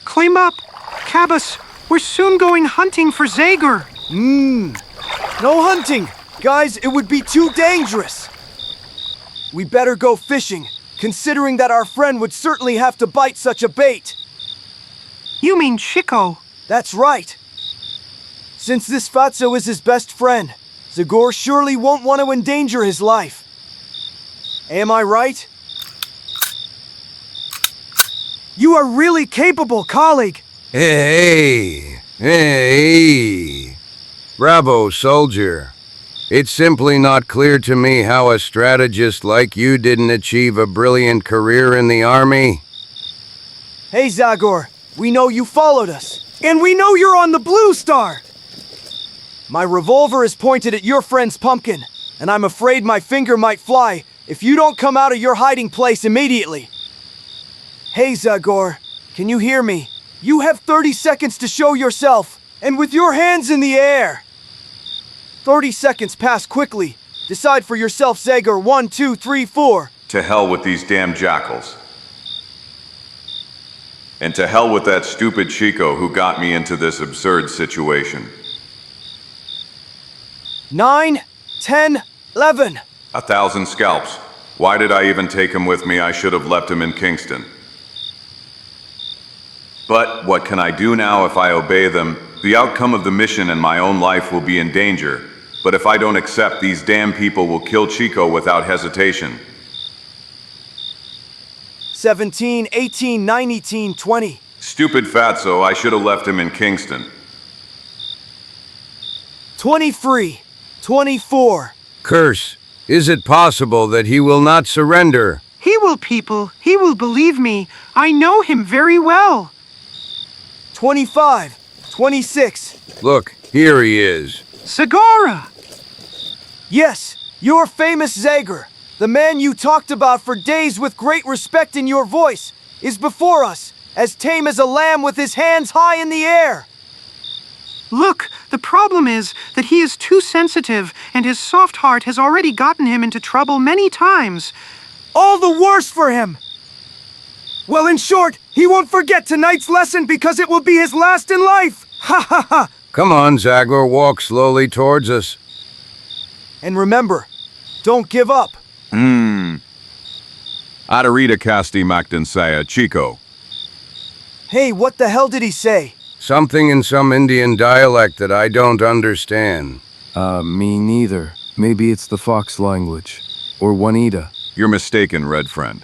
Climb up. Cabas, we're soon going hunting for Zagor. No hunting. Guys, it would be too dangerous. We better go fishing, considering that our friend would certainly have to bite such a bait. You mean Chico? That's right. Since this Fatso is his best friend, Zagor surely won't want to endanger his life. Am I right? You are really capable, colleague. Hey. Bravo, soldier. It's simply not clear to me how a strategist like you didn't achieve a brilliant career in the army. Hey, Zagor. We know you followed us. And we know you're on the Blue Star. My revolver is pointed at your friend's pumpkin, and I'm afraid my finger might fly if you don't come out of your hiding place immediately. Hey, Zagor, can you hear me? You have 30 seconds to show yourself, and with your hands in the air. 30 seconds pass quickly. Decide for yourself, Zagor. 1, 2, 3, 4. To hell with these damn jackals. And to hell with that stupid Chico who got me into this absurd situation. 9, 10, 11. 1,000 scalps. Why did I even take him with me? I should have left him in Kingston. But what can I do now if I obey them? The outcome of the mission and my own life will be in danger. But if I don't accept, these damn people will kill Chico without hesitation. 17, 18, 19, 20. Stupid fatso, I should have left him in Kingston. 23, 24. Curse, is it possible that he will not surrender? He will, people. He will believe me. I know him very well. 25, 26. Look, here he is. Zagora! Yes, your famous Zagor. The man you talked about for days with great respect in your voice. is before us, as tame as a lamb with his hands high in the air. Look, the problem is that he is too sensitive, and his soft heart has already gotten him into trouble many times. All the worse for him! Well, in short, he won't forget tonight's lesson because it will be his last in life! Ha ha ha! Come on, Zagor, walk slowly towards us. And remember, don't give up. Adarita Casti Macdansaya, Chico. Hey, what the hell did he say? Something in some Indian dialect that I don't understand. Me neither. Maybe it's the Fox language. Or Juanita. You're mistaken, Red Friend.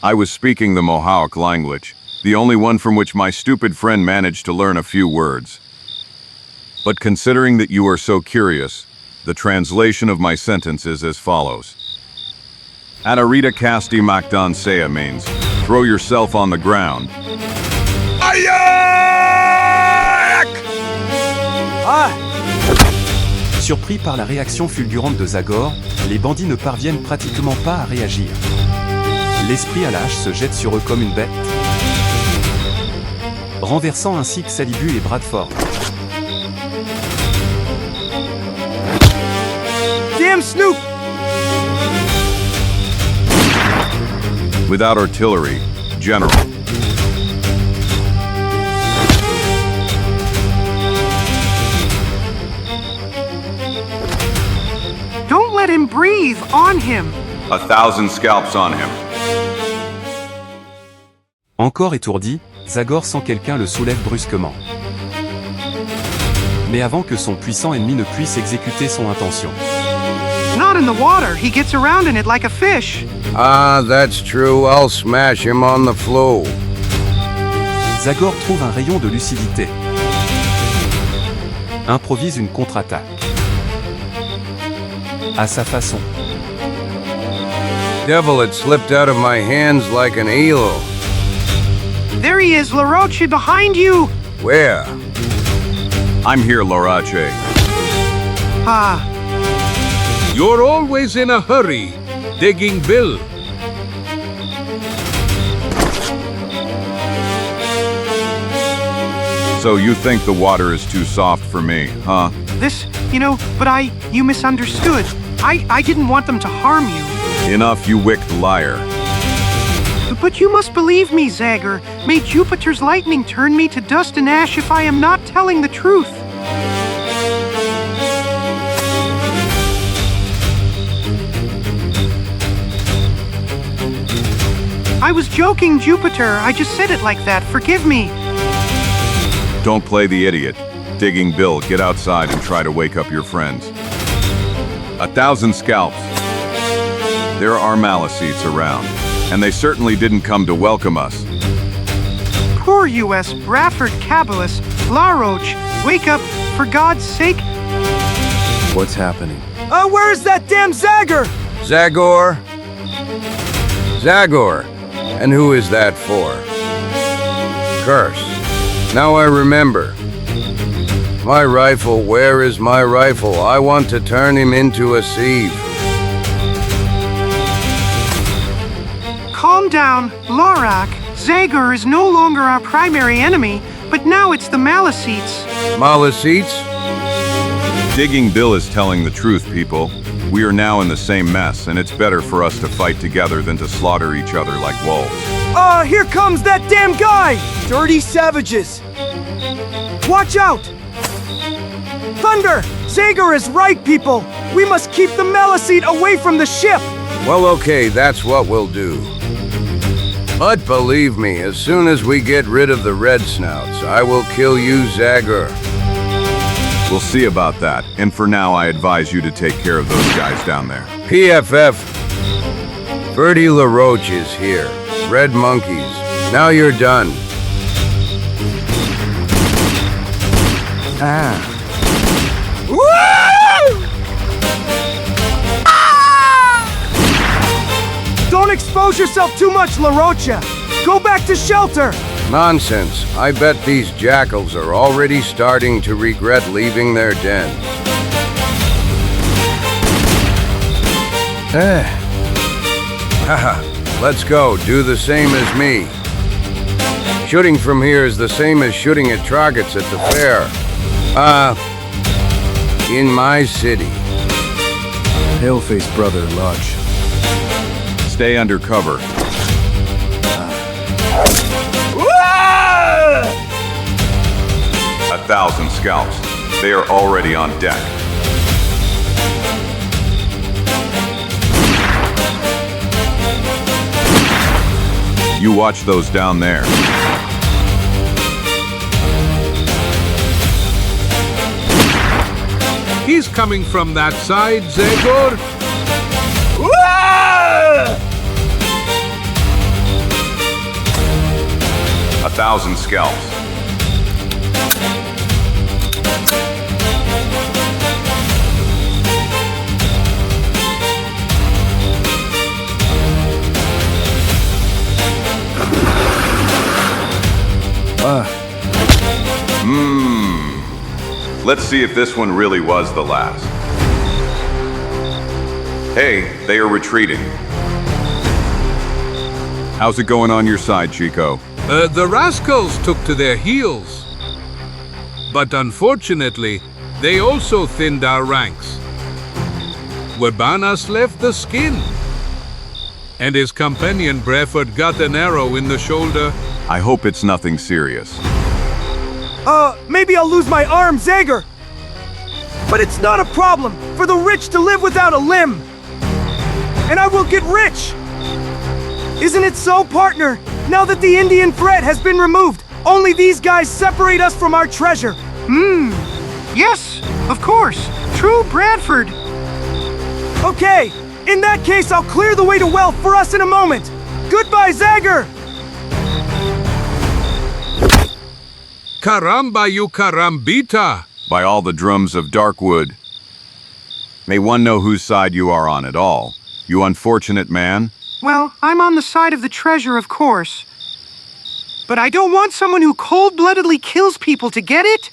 I was speaking the Mohawk language, the only one from which my stupid friend managed to learn a few words. But considering that you are so curious, the translation of my sentence is as follows. Adarita Casti Macdansaya means, throw yourself on the ground. Surpris par la réaction fulgurante de Zagor, les bandits ne parviennent pratiquement pas à réagir. L'esprit à la hache se jette sur eux comme une bête, renversant ainsi que Salibu et Bradford. Damn Snoop! Without artillery, General. Don't let him breathe on him. 1,000 scalps on him. Encore étourdi, Zagor sent quelqu'un le soulève brusquement. Mais avant que son puissant ennemi ne puisse exécuter son intention. Not in the water, he gets around in it like a fish. Ah, that's true, I'll smash him on the floor. Zagor trouve un rayon de lucidité. Improvise une contre-attaque. À sa façon. Devil, it slipped out of my hands like an eel. There he is, Laroche, behind you! Where? I'm here, Lorache. Ah. You're always in a hurry, digging Bill. So you think the water is too soft for me, huh? This, but you misunderstood. I didn't want them to harm you. Enough, you wicked liar. But you must believe me, Zagor. May Jupiter's lightning turn me to dust and ash if I am not telling the truth. I was joking, Jupiter. I just said it like that. Forgive me. Don't play the idiot. Digging Bill, get outside and try to wake up your friends. 1,000 scalps. There are Malicetes around, and they certainly didn't come to welcome us. Poor U.S. Bradford Cabalus. Laroche, wake up, for God's sake. What's happening? Where is that damn Zagor? Zagor? Zagor. And who is that for? Curse. Now I remember. My rifle, where is my rifle? I want to turn him into a sieve. Calm down, Lorak. Zagor is no longer our primary enemy, but now it's the Malicetes. Malicetes? Digging Bill is telling the truth, people. We are now in the same mess, and it's better for us to fight together than to slaughter each other like wolves. Here comes that damn guy! Dirty savages! Watch out! Thunder! Zagor is right, people! We must keep the Malicete away from the ship! Well, okay, that's what we'll do. But believe me, as soon as we get rid of the red snouts, I will kill you, Zagor. We'll see about that, and for now I advise you to take care of those guys down there. PFF. Bertie LaRoche is here. Red monkeys. Now you're done. Don't expose yourself too much, LaRoche! Go back to shelter! Nonsense. I bet these jackals are already starting to regret leaving their den. Haha. let's go. Do the same as me. Shooting from here is the same as shooting at targets at the fair. In my city. Paleface brother, Lodge. Stay under cover. 1,000 scalps. They are already on deck. You watch those down there. He's coming from that side, Zagor. 1,000 scalps. Let's see if this one really was the last. Hey, they are retreating. How's it going on your side, Chico? The rascals took to their heels. But unfortunately, they also thinned our ranks. Webanas left the skin. And his companion Breford got an arrow in the shoulder. I hope it's nothing serious. Maybe I'll lose my arm, Zagor. But it's not a problem for the rich to live without a limb. And I will get rich. Isn't it so, partner? Now that the Indian threat has been removed, only these guys separate us from our treasure. Yes, of course. True Bradford. Okay, in that case, I'll clear the way to wealth for us in a moment. Goodbye, Zagor. Caramba, you carambita! By all the drums of Darkwood. May one know whose side you are on at all, you unfortunate man? Well, I'm on the side of the treasure, of course. But I don't want someone who cold-bloodedly kills people to get it.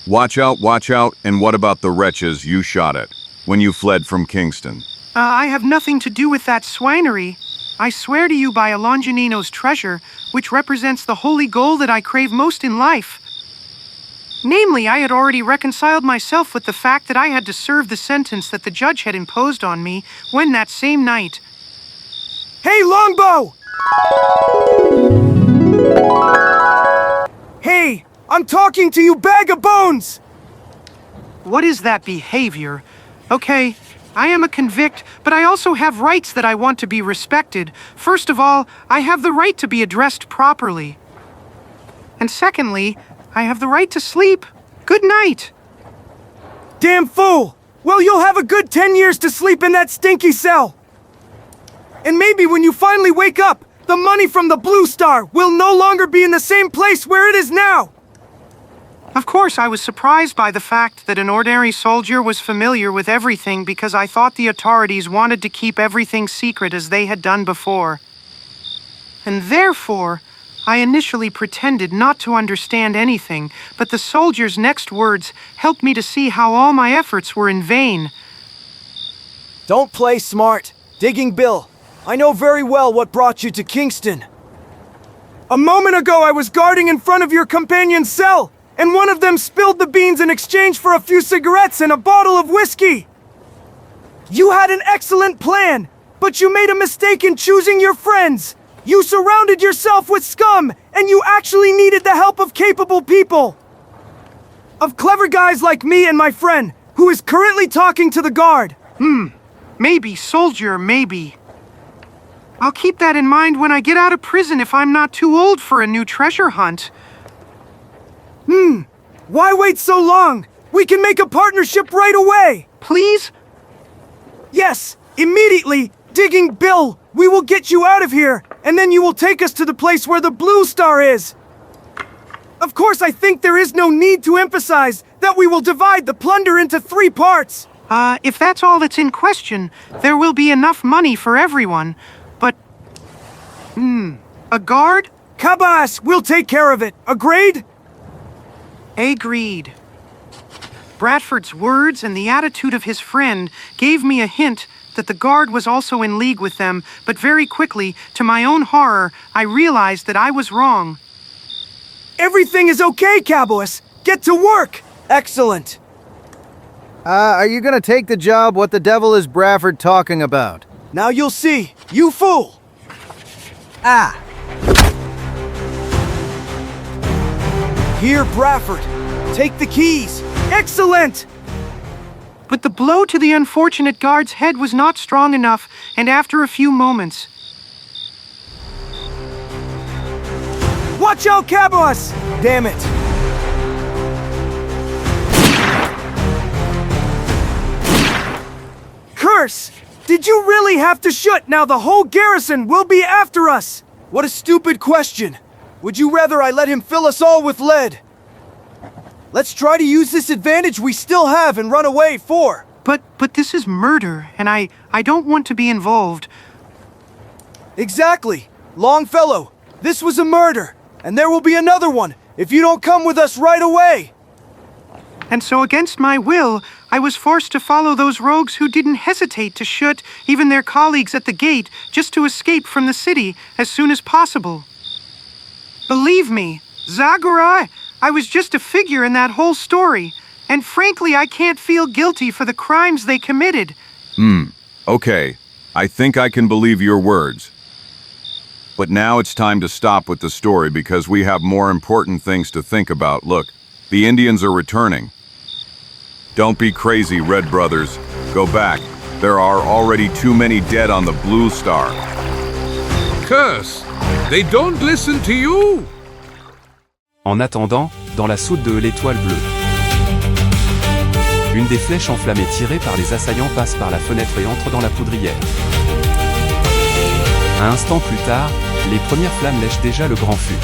Watch out, and what about the wretches you shot at when you fled from Kingston? I have nothing to do with that swinery. I swear to you by a Longinino's treasure, which represents the holy goal that I crave most in life. Namely, I had already reconciled myself with the fact that I had to serve the sentence that the judge had imposed on me when that same night. Hey, Longbow! Hey, I'm talking to you, bag of bones! What is that behavior? Okay, I am a convict, but I also have rights that I want to be respected. First of all, I have the right to be addressed properly. And secondly, I have the right to sleep. Good night. Damn fool! Well, you'll have a good 10 years to sleep in that stinky cell. And maybe when you finally wake up, the money from the Blue Star will no longer be in the same place where it is now. Of course, I was surprised by the fact that an ordinary soldier was familiar with everything because I thought the authorities wanted to keep everything secret as they had done before. And therefore, I initially pretended not to understand anything, but the soldier's next words helped me to see how all my efforts were in vain. Don't play smart. Digging Bill, I know very well what brought you to Kingston. A moment ago I was guarding in front of your companion's cell, and one of them spilled the beans in exchange for a few cigarettes and a bottle of whiskey. You had an excellent plan, but you made a mistake in choosing your friends. You surrounded yourself with scum, and you actually needed the help of capable people. Of clever guys like me and my friend, who is currently talking to the guard. Maybe, soldier, maybe. I'll keep that in mind when I get out of prison if I'm not too old for a new treasure hunt. Why wait so long? We can make a partnership right away. Please? Yes, immediately. Digging Bill, we will get you out of here, and then you will take us to the place where the Blue Star is. Of course, I think there is no need to emphasize that we will divide the plunder into 3 parts. If that's all that's in question, there will be enough money for everyone. But, a guard? Cabas, we'll take care of it. Agreed? Agreed. Bradford's words and the attitude of his friend gave me a hint that the guard was also in league with them, but very quickly, to my own horror, I realized that I was wrong. Everything is okay, Cowboys! Get to work! Excellent! Are you gonna take the job? What the devil is Bradford talking about? Now you'll see, you fool! Ah! Here, Bradford, take the keys! Excellent! But the blow to the unfortunate guard's head was not strong enough, and after a few moments... Watch out, Cowboys! Damn it! Curse! Did you really have to shoot? Now the whole garrison will be after us! What a stupid question! Would you rather I let him fill us all with lead? Let's try to use this advantage we still have and run away for. But this is murder, and I don't want to be involved. Exactly. Longfellow, this was a murder, and there will be another one if you don't come with us right away. And so against my will, I was forced to follow those rogues who didn't hesitate to shoot even their colleagues at the gate just to escape from the city as soon as possible. Believe me, Zagor, I was just a figure in that whole story, and frankly I can't feel guilty for the crimes they committed. Okay. I think I can believe your words. But now it's time to stop with the story because we have more important things to think about. Look, the Indians are returning. Don't be crazy, Red Brothers. Go back. There are already too many dead on the Blue Star. Curse! They don't listen to you! En attendant, dans la soute de l'étoile bleue. Une des flèches enflammées tirées par les assaillants passe par la fenêtre et entre dans la poudrière. Un instant plus tard, les premières flammes lèchent déjà le grand feu.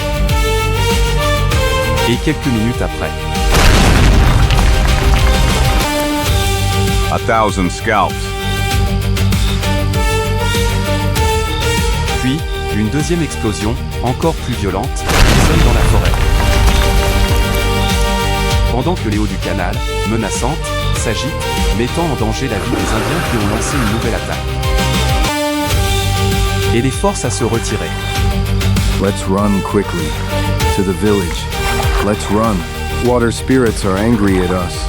Et quelques minutes après... 1,000 scalps. Puis, une deuxième explosion, encore plus violente, sonne dans la forêt. Pendant que les hauts du canal, menaçantes, s'agitent, mettant en danger la vie des Indiens qui ont lancé une nouvelle attaque. Et les force à se retirer. Let's run quickly. To the village. Let's run. Water spirits are angry at us.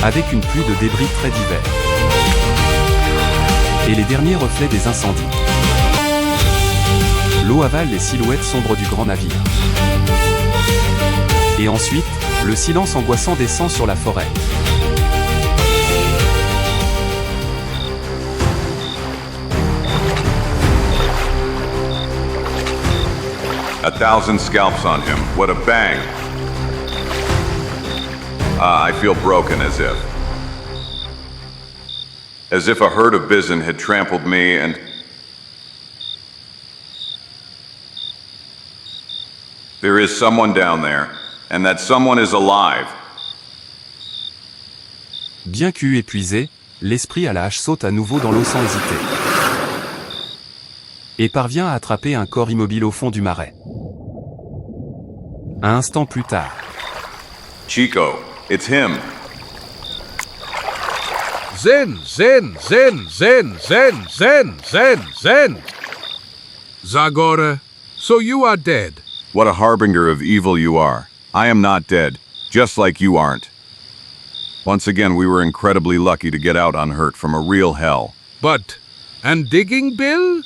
Avec une pluie de débris très divers. Et les derniers reflets des incendies. L'eau avale les silhouettes sombres du grand navire. Et ensuite, le silence angoissant descend sur la forêt. A 1,000 scalps on him. What a bang! I feel broken as if a herd of bison had trampled me and... There is someone down there, and that someone is alive. Bien qu'épuisé, l'esprit à la hache saute à nouveau dans l'eau sans hésiter. Et parvient à attraper un corps immobile au fond du marais. Un instant plus tard. Chico, it's him. Zen, zen, zen, zen, zen, zen, zen, zen. Zagor, so you are dead. What a harbinger of evil you are. I am not dead, just like you aren't. Once again, we were incredibly lucky to get out unhurt from a real hell. But, and Digging Bill?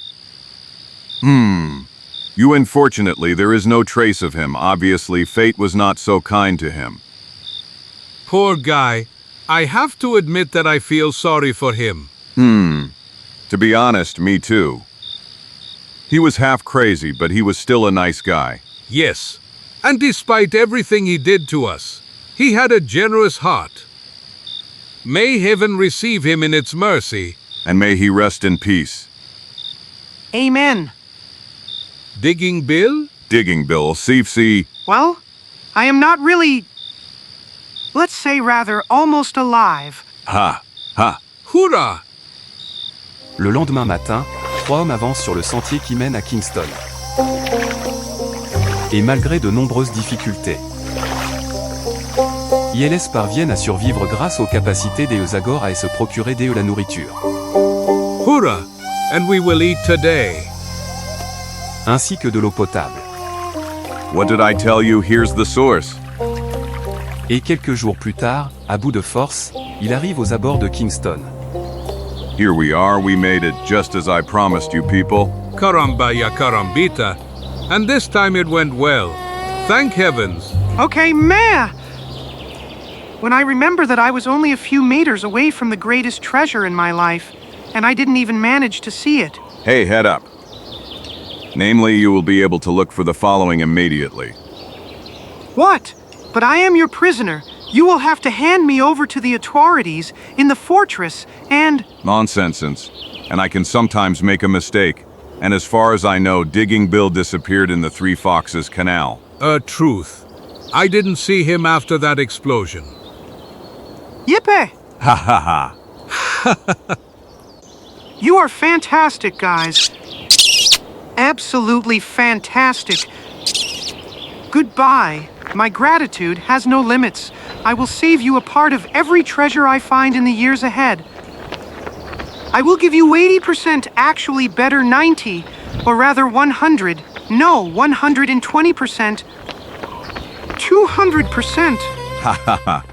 You unfortunately, there is no trace of him. Obviously, fate was not so kind to him. Poor guy. I have to admit that I feel sorry for him. To be honest, me too. He was half crazy, but he was still a nice guy. Yes. And despite everything he did to us, he had a generous heart. May heaven receive him in its mercy. And may he rest in peace. Amen. Digging Bill? Digging Bill, see. Well, I am not really... let's say rather, almost alive. Ha! Hourra! Le lendemain matin, 3 hommes avancent sur le sentier qui mène à Kingston. Et malgré de nombreuses difficultés, ILS parviennent à survivre grâce aux capacités des Zagor à se procurer la nourriture. Hurrah! And we will eat today. Ainsi que de l'eau potable. What did I tell you? Here's the source. Et quelques jours plus tard, à bout de force, il arrive aux abords de Kingston. Here we are, we made it, just as I promised you people. Caramba ya carambita. And this time it went well. Thank heavens. Okay, Mayor! When I remember that I was only a few meters away from the greatest treasure in my life, and I didn't even manage to see it. Hey, head up. Namely, you will be able to look for the following immediately. What? But I am your prisoner. You will have to hand me over to the authorities in the fortress, and... Nonsense. And I can sometimes make a mistake. And as far as I know, Digging Bill disappeared in the Three Foxes Canal. Truth. I didn't see him after that explosion. Yippee! Ha ha ha. You are fantastic, guys. Absolutely fantastic. Goodbye. My gratitude has no limits. I will save you a part of every treasure I find in the years ahead. I will give you 80%, actually better 90, or rather 100, no, 120%, 200%. Ha ha ha.